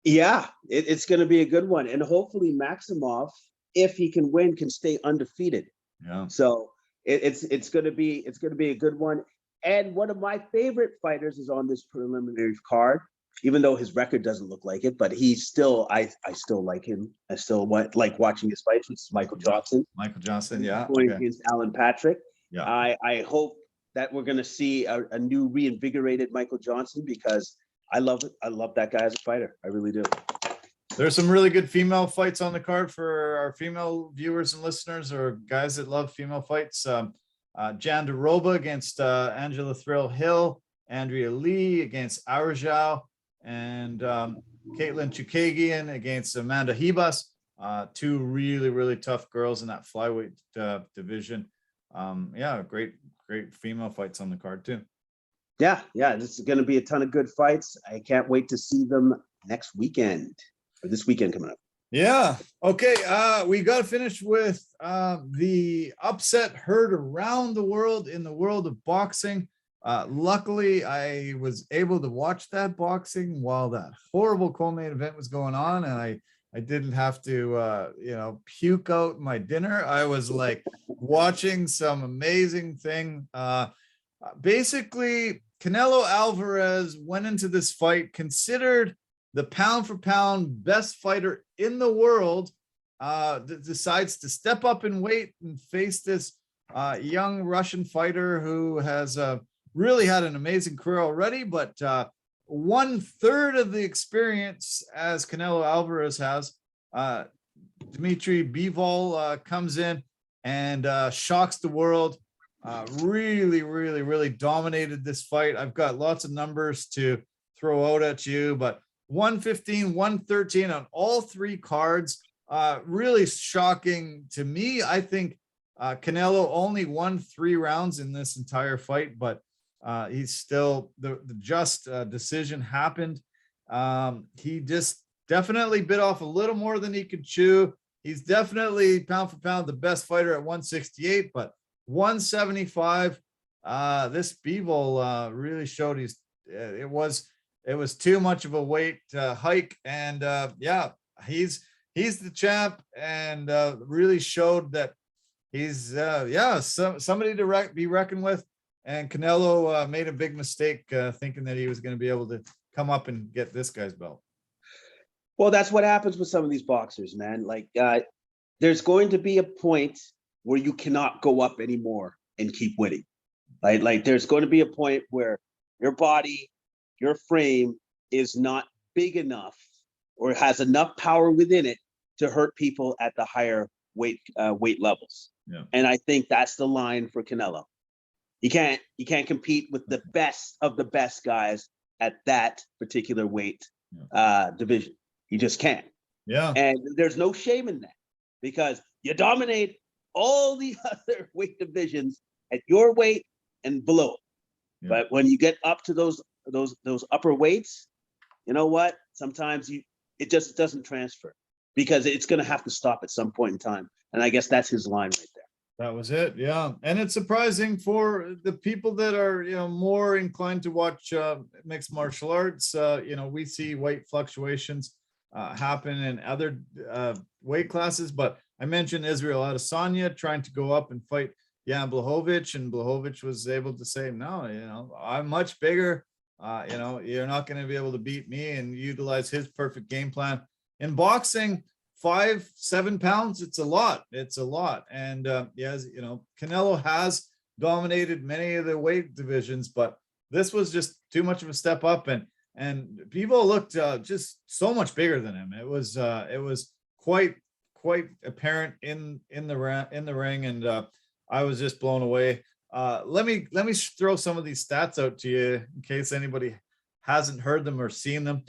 Yeah, it's going to be a good one, and hopefully Maximov, if he can win, can stay undefeated. Yeah. So it's going to be a good one. And one of my favorite fighters is on this preliminary card, even though his record doesn't look like it, but he's still, I still like him. I still like watching his fights, which is Michael Johnson. Michael Johnson, yeah. Going against Alan Patrick. Yeah. I hope that we're going to see a new reinvigorated Michael Johnson, because I love it. I love that guy as a fighter. I really do. There's some really good female fights on the card for our female viewers and listeners, or guys that love female fights. Jan Daroba against Angela Thrill Hill, Andrea Lee against Arajau, and Caitlin Chukagian against Amanda Hebus. Two really, really tough girls in that flyweight division. Yeah, great female fights on the card too. Yeah, this is going to be a ton of good fights. I can't wait to see them next weekend, or this weekend coming up. Yeah. Okay. We got to finish with the upset heard around the world in the world of boxing. Luckily, I was able to watch that boxing while that horrible co-main event was going on, and I didn't have to, puke out my dinner. I was like watching some amazing thing. Basically, Canelo Alvarez went into this fight considered the pound for pound best fighter in the world, decides to step up in weight and face this young Russian fighter who has really had an amazing career already, but 1/3 of the experience as Canelo Alvarez has. Dmitry Bivol comes in and shocks the world. Really dominated this fight. I've got lots of numbers to throw out at you, but 115, 113 on all three cards. Really shocking to me. I think Canelo only won 3 rounds in this entire fight, but he's still the just decision happened. He just definitely bit off a little more than he could chew. He's definitely pound for pound the best fighter at 168, but 175. This Bivol really showed it was too much of a weight hike, and he's the champ, and really showed that he's somebody to be reckoned with. And Canelo made a big mistake thinking that he was going to be able to come up and get this guy's belt. Well, that's what happens with some of these boxers, man. Like, there's going to be a point where you cannot go up anymore and keep winning. Like there's going to be a point where your body, your frame is not big enough or has enough power within it to hurt people at the higher weight levels. Yeah. And I think that's the line for Canelo. You can't compete with the best of the best guys at that particular weight division. You just can't. Yeah. And there's no shame in that, because you dominate all the other weight divisions at your weight and below it. Yeah. But when you get up to those upper weights, you know what? Sometimes it just doesn't transfer, because it's going to have to stop at some point in time. And I guess that's his line right there. That was it. Yeah. And it's surprising for the people that are, more inclined to watch mixed martial arts. We see weight fluctuations happen in other weight classes, but I mentioned Israel Adesanya trying to go up and fight Jan Blachowicz, and Blachowicz was able to say, no, I'm much bigger. You're not going to be able to beat me, and utilize his perfect game plan. In boxing, 5-7 pounds, it's a lot. And Canelo has dominated many of the weight divisions, but this was just too much of a step up, and people looked just so much bigger than him. It was quite apparent in the ring, and I was just blown away. Let me throw some of these stats out to you in case anybody hasn't heard them or seen them.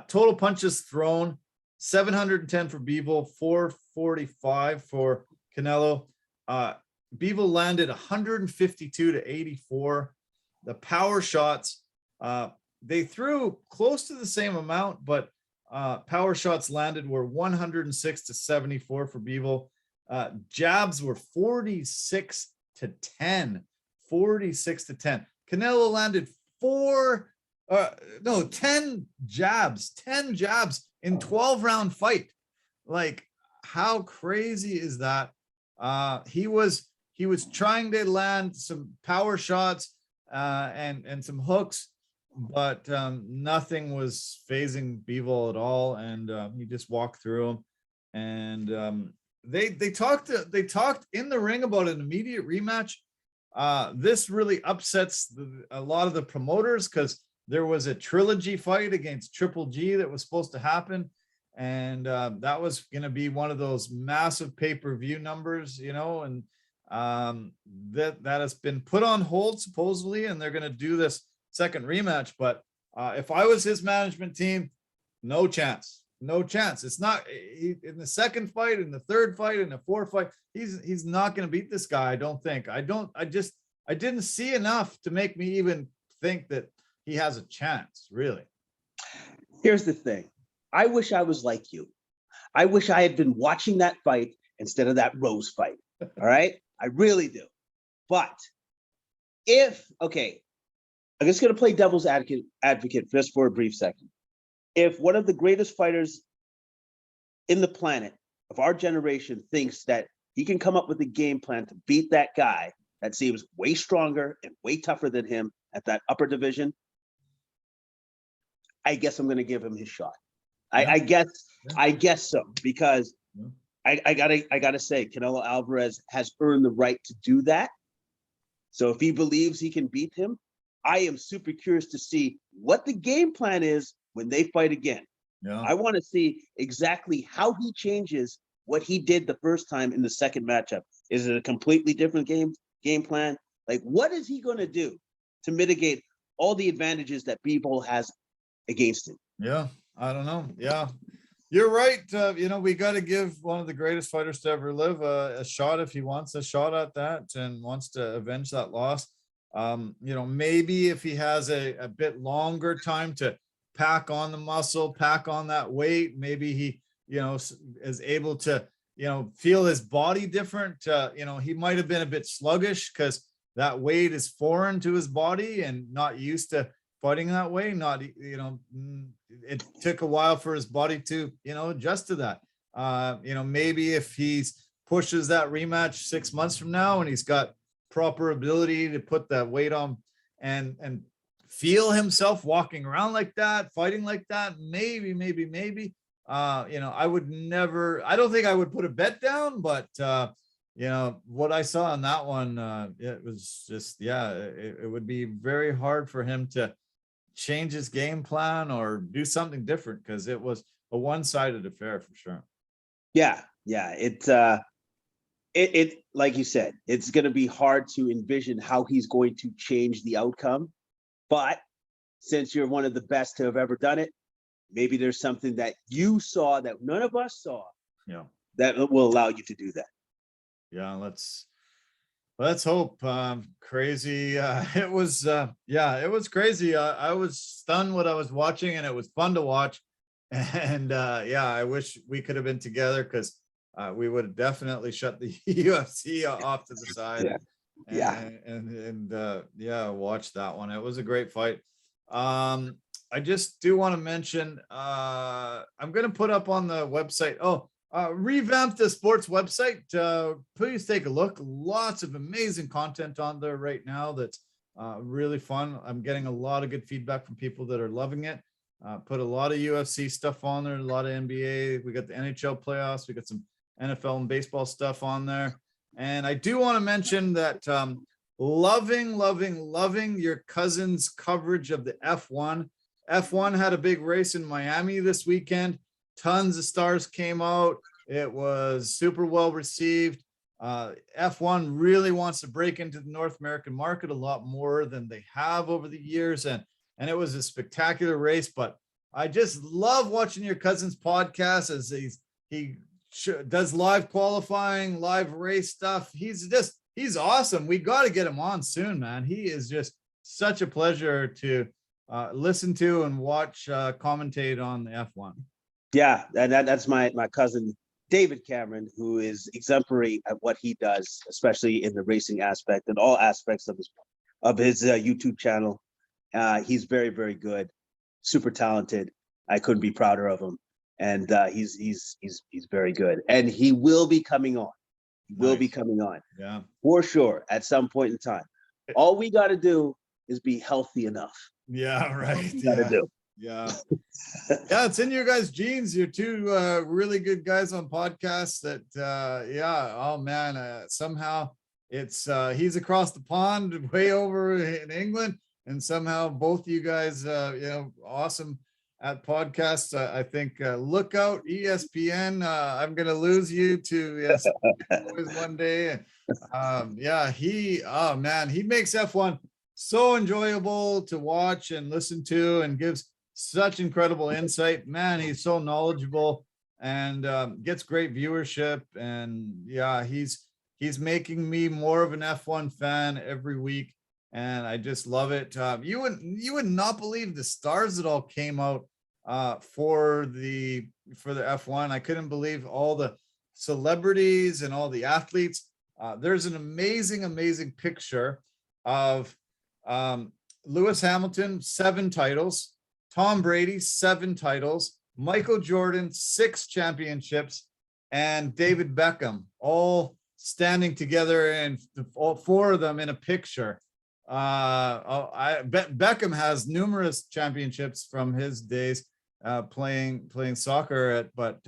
Total punches thrown, 710 for Bivol, 445 for Canelo. Bivol landed 152 to 84. The power shots, they threw close to the same amount, but power shots landed were 106 to 74 for Bivol. Jabs were 46 to 10. 46 to 10. Canelo landed 10 jabs in 12-round fight. Like, how crazy is that? He was trying to land some power shots and some hooks, but nothing was phasing Bivol at all, and he just walked through them. And they talked in the ring about an immediate rematch. This really upsets a lot of the promoters, because there was a trilogy fight against Triple G that was supposed to happen, and that was going to be one of those massive pay-per-view numbers, and that has been put on hold supposedly, and they're going to do this second rematch. But if I was his management team, no chance. It's not in the second fight, in the third fight, in the fourth fight. He's not going to beat this guy. I don't think. I didn't see enough to make me even think that he has a chance, really. Here's the thing. I wish I was like you. I wish I had been watching that fight instead of that Rose fight. All right. I really do. But I'm just going to play devil's advocate just for a brief second. If one of the greatest fighters in the planet of our generation thinks that he can come up with a game plan to beat that guy that seems way stronger and way tougher than him at that upper division, I guess I'm going to give him his shot. I guess so, because I gotta say, Canelo Alvarez has earned the right to do that. So if he believes he can beat him, I am super curious to see what the game plan is when they fight again. Yeah. I want to see exactly how he changes what he did the first time in the second matchup. Is it a completely different game plan? Like, what is he going to do to mitigate all the advantages that Bivol has against him? Yeah, I don't know. Yeah, you're right. We got to give one of the greatest fighters to ever live a shot if he wants a shot at that and wants to avenge that loss. Maybe if he has a bit longer time to pack on the muscle, pack on that weight, maybe he, is able to, feel his body different. He might have been a bit sluggish because that weight is foreign to his body and not used to fighting that way. It took a while for his body to, adjust to that. Maybe if he's pushes that rematch 6 months from now and he's got proper ability to put that weight on and feel himself walking around like that, fighting like that, maybe. I don't think I would put a bet down, but what I saw in that one, it was just, it would be very hard for him to change his game plan or do something different, because it was a one-sided affair for sure. Yeah. It like you said, it's going to be hard to envision how he's going to change the outcome. But since you're one of the best to have ever done it, maybe there's something that you saw that none of us saw. Yeah. That will allow you to do that. Yeah, let's hope. Crazy. It was crazy. I was stunned what I was watching, and it was fun to watch. And I wish we could have been together, because we would have definitely shut the UFC off to the side. Watch that one. It was a great fight. I just do want to mention, I'm going to put up on the website. Revamp the sports website. Please take a look. Lots of amazing content on there right now that's really fun. I'm getting a lot of good feedback from people that are loving it. Put a lot of UFC stuff on there, a lot of NBA. We got the NHL playoffs. We got some NFL and baseball stuff on there. And I do want to mention that loving your cousin's coverage of the F1. F1 had a big race in Miami this weekend. Tons of stars came out. It was super well received. F1 really wants to break into the North American market a lot more than they have over the years. And it was a spectacular race, but I just love watching your cousin's podcast as he does live qualifying, live race stuff. He's awesome. We got to get him on soon, man. He is just such a pleasure to listen to and watch commentate on the F1. Yeah, that's my cousin David Cameron, who is exemplary at what he does, especially in the racing aspect and all aspects of his YouTube channel. He's very, very good, super talented. I couldn't be prouder of him, and he's very good. And he will be coming on. He will be coming on, yeah, for sure, at some point in time. All we got to do is be healthy enough. Yeah, right. Got to do. Yeah. Yeah, it's in your guys' genes. You're two really good guys on podcasts that oh man, somehow it's he's across the pond way over in England, and somehow both you guys awesome at podcasts. I think look out ESPN. I'm gonna lose you to one day. He makes F1 so enjoyable to watch and listen to, and gives such incredible insight. Man, he's so knowledgeable and gets great viewership. And yeah, he's making me more of an F1 fan every week, and I just love it. You would not believe the stars that all came out for the F1. I couldn't believe all the celebrities and all the athletes. There's an amazing picture of Lewis Hamilton, 7 titles, Tom Brady, 7 titles, Michael Jordan, 6 championships, and David Beckham, all standing together, and all 4 of them in a picture. Beckham has numerous championships from his days playing soccer. But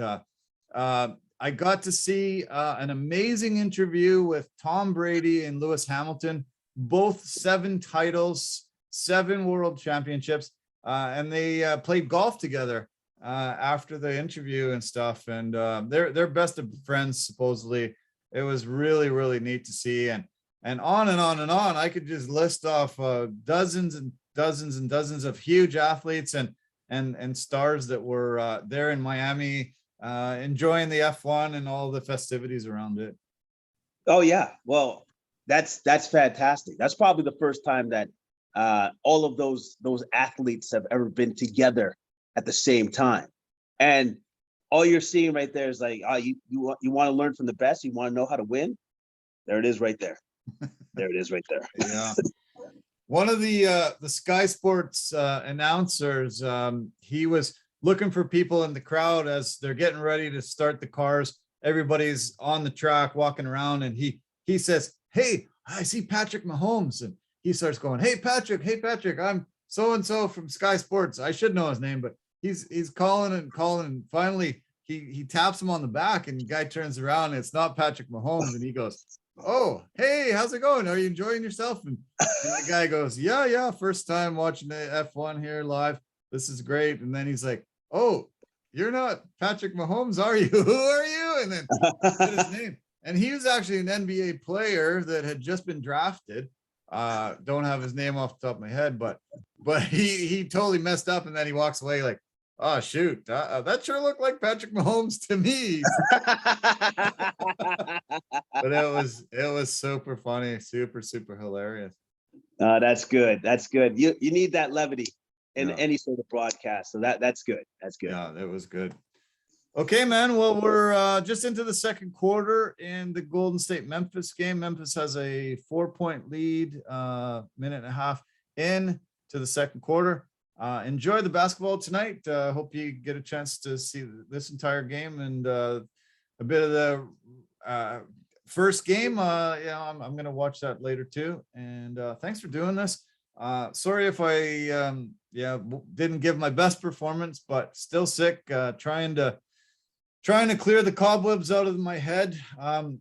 I got to see an amazing interview with Tom Brady and Lewis Hamilton, both 7 titles, 7 world championships. And they played golf together after the interview and stuff. And they're best of friends, supposedly. It was really, really neat to see. And on and on and on. I could just list off dozens and dozens and dozens of huge athletes and stars that were there in Miami enjoying the F1 and all the festivities around it. Oh, yeah. Well, that's fantastic. That's probably the first time that all of those athletes have ever been together at the same time. And all you're seeing right there is like, you want to learn from the best, you want to know how to win. There it is right there. There it is right there. Yeah. One of the Sky Sports announcers, he was looking for people in the crowd as they're getting ready to start the cars. Everybody's on the track walking around, and he says, "Hey, I see Patrick Mahomes." And he starts going, hey Patrick, I'm so-and-so from Sky Sports. I should know his name, but he's calling, and finally he taps him on the back, and the guy turns around, and it's not Patrick Mahomes, and he goes, "Oh, hey, how's it going? Are you enjoying yourself?" And the guy goes, yeah, first time watching the F1 here live. This is great. And then he's like, "Oh, you're not Patrick Mahomes, are you? Who are you?" And then said his name. And he was actually an NBA player that had just been drafted. Don't have his name off the top of my head, but he totally messed up, and then he walks away like, "Oh shoot, that sure looked like Patrick Mahomes to me." But it was super funny, super hilarious. That's good. You need that levity in any sort of broadcast, so that's good. Yeah, that was good. Okay, man. Well, we're just into the second quarter in the Golden State Memphis game. Memphis has a 4-point lead, minute and a half in to the second quarter. Enjoy the basketball tonight. Hope you get a chance to see this entire game and a bit of the first game. I'm going to watch that later too. And thanks for doing this. Sorry if I didn't give my best performance, but still sick. Trying to clear the cobwebs out of my head. I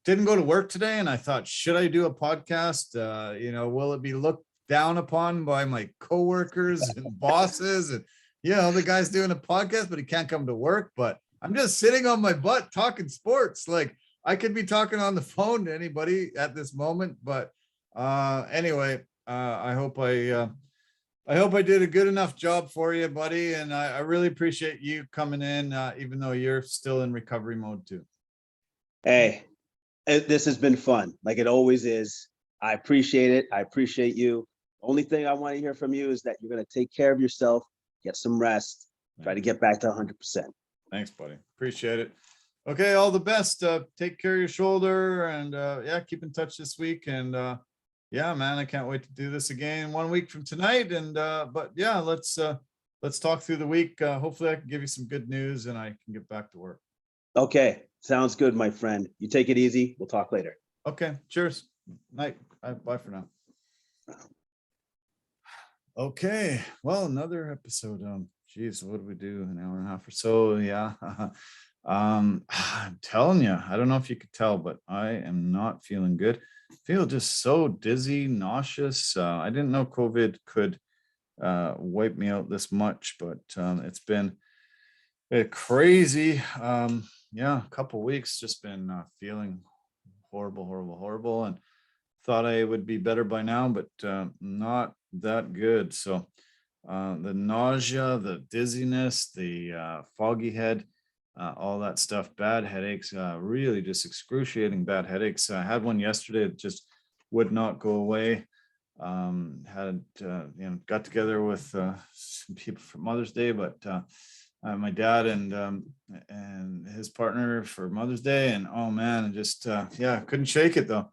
didn't go to work today, and I thought, should I do a podcast? Will it be looked down upon by my coworkers and bosses? And the guy's doing a podcast, but he can't come to work. But I'm just sitting on my butt talking sports. Like, I could be talking on the phone to anybody at this moment. But anyway, I hope I I hope I did a good enough job for you, buddy. And I really appreciate you coming in, even though you're still in recovery mode too. Hey, this has been fun, like it always is. I appreciate it. I appreciate you. Only thing I want to hear from you is that you're going to take care of yourself, get some rest, try to get back to 100%. Thanks, buddy. Appreciate it. Okay, all the best. Take care of your shoulder, and yeah, keep in touch this week. And yeah, man, I can't wait to do this again 1 week from tonight. And but yeah, let's talk through the week. Hopefully I can give you some good news and I can get back to work. Okay, sounds good, my friend. You take it easy. We'll talk later. Okay, cheers. Night. Bye for now. Okay, well, another episode. Geez, what did we do? An hour and a half or so? Yeah. I'm telling you, I don't know if you could tell, but I am not feeling good. Feel just so dizzy, nauseous. I didn't know COVID could wipe me out this much, but it's been crazy. Yeah, a couple weeks, just been feeling horrible, and thought I would be better by now, but not that good. So the nausea, the dizziness, the foggy head, all that stuff, bad headaches, really just excruciating bad headaches. I had one yesterday that just would not go away. Got together with some people for Mother's Day, but my dad and his partner for Mother's Day, and oh man, just yeah, couldn't shake it though.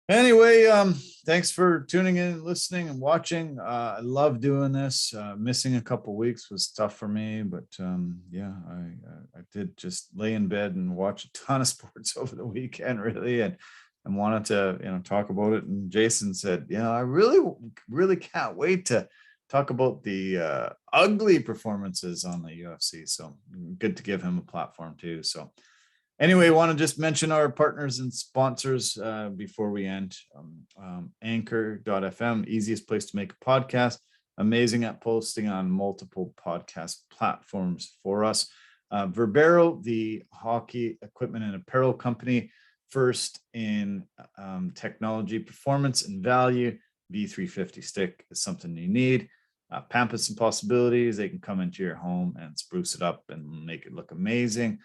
Anyway, thanks for tuning in, listening, and watching. I love doing this. Missing a couple weeks was tough for me, but yeah, I did just lay in bed and watch a ton of sports over the weekend, really, and wanted to talk about it. And Jason said, I really can't wait to talk about the ugly performances on the UFC. So good to give him a platform too. So. Anyway, I want to just mention our partners and sponsors before we end. Anchor.fm, easiest place to make a podcast. Amazing at posting on multiple podcast platforms for us. Verbero, the hockey equipment and apparel company, first in technology, performance, and value. V350 stick is something you need. Pampas and Possibilities, they can come into your home and spruce it up and make it look amazing.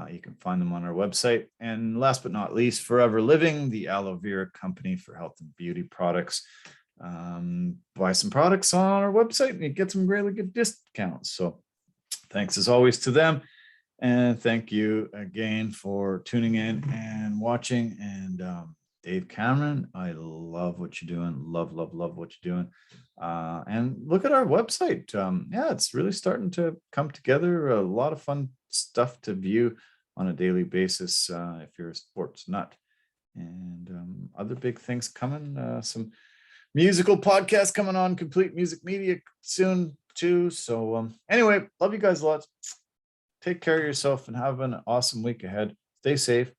You can find them on our website. And last but not least, Forever Living, the aloe vera company for health and beauty products. Buy some products on our website and you get some really good discounts. So thanks as always to them. And thank you again for tuning in and watching. And Dave Cameron, I love what you're doing. Love what you're doing. And look at our website. Yeah, it's really starting to come together. A lot of fun stuff to view on a daily basis if you're a sports nut. And other big things coming. Some musical podcasts coming on Complete Music Media soon too. So anyway, love you guys a lot. Take care of yourself and have an awesome week ahead. Stay safe.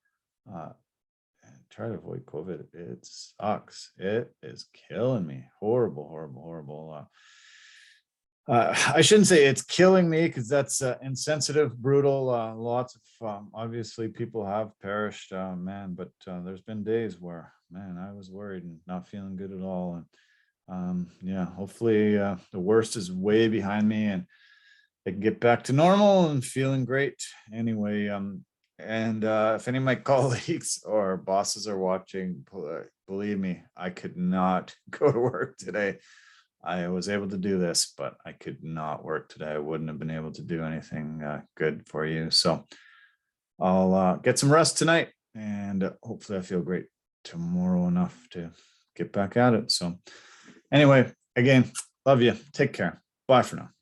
And try to avoid COVID. It sucks. It is killing me. Horrible. I shouldn't say it's killing me because that's insensitive, brutal. Lots of obviously people have perished, man. But there's been days where, man, I was worried and not feeling good at all. And yeah, hopefully the worst is way behind me and I can get back to normal and feeling great. Anyway, and if any of my colleagues or bosses are watching, believe me, I could not go to work today. I was able to do this, but I could not work today. I wouldn't have been able to do anything good for you. So I'll get some rest tonight and hopefully I feel great tomorrow enough to get back at it. So anyway, again, love you. Take care. Bye for now.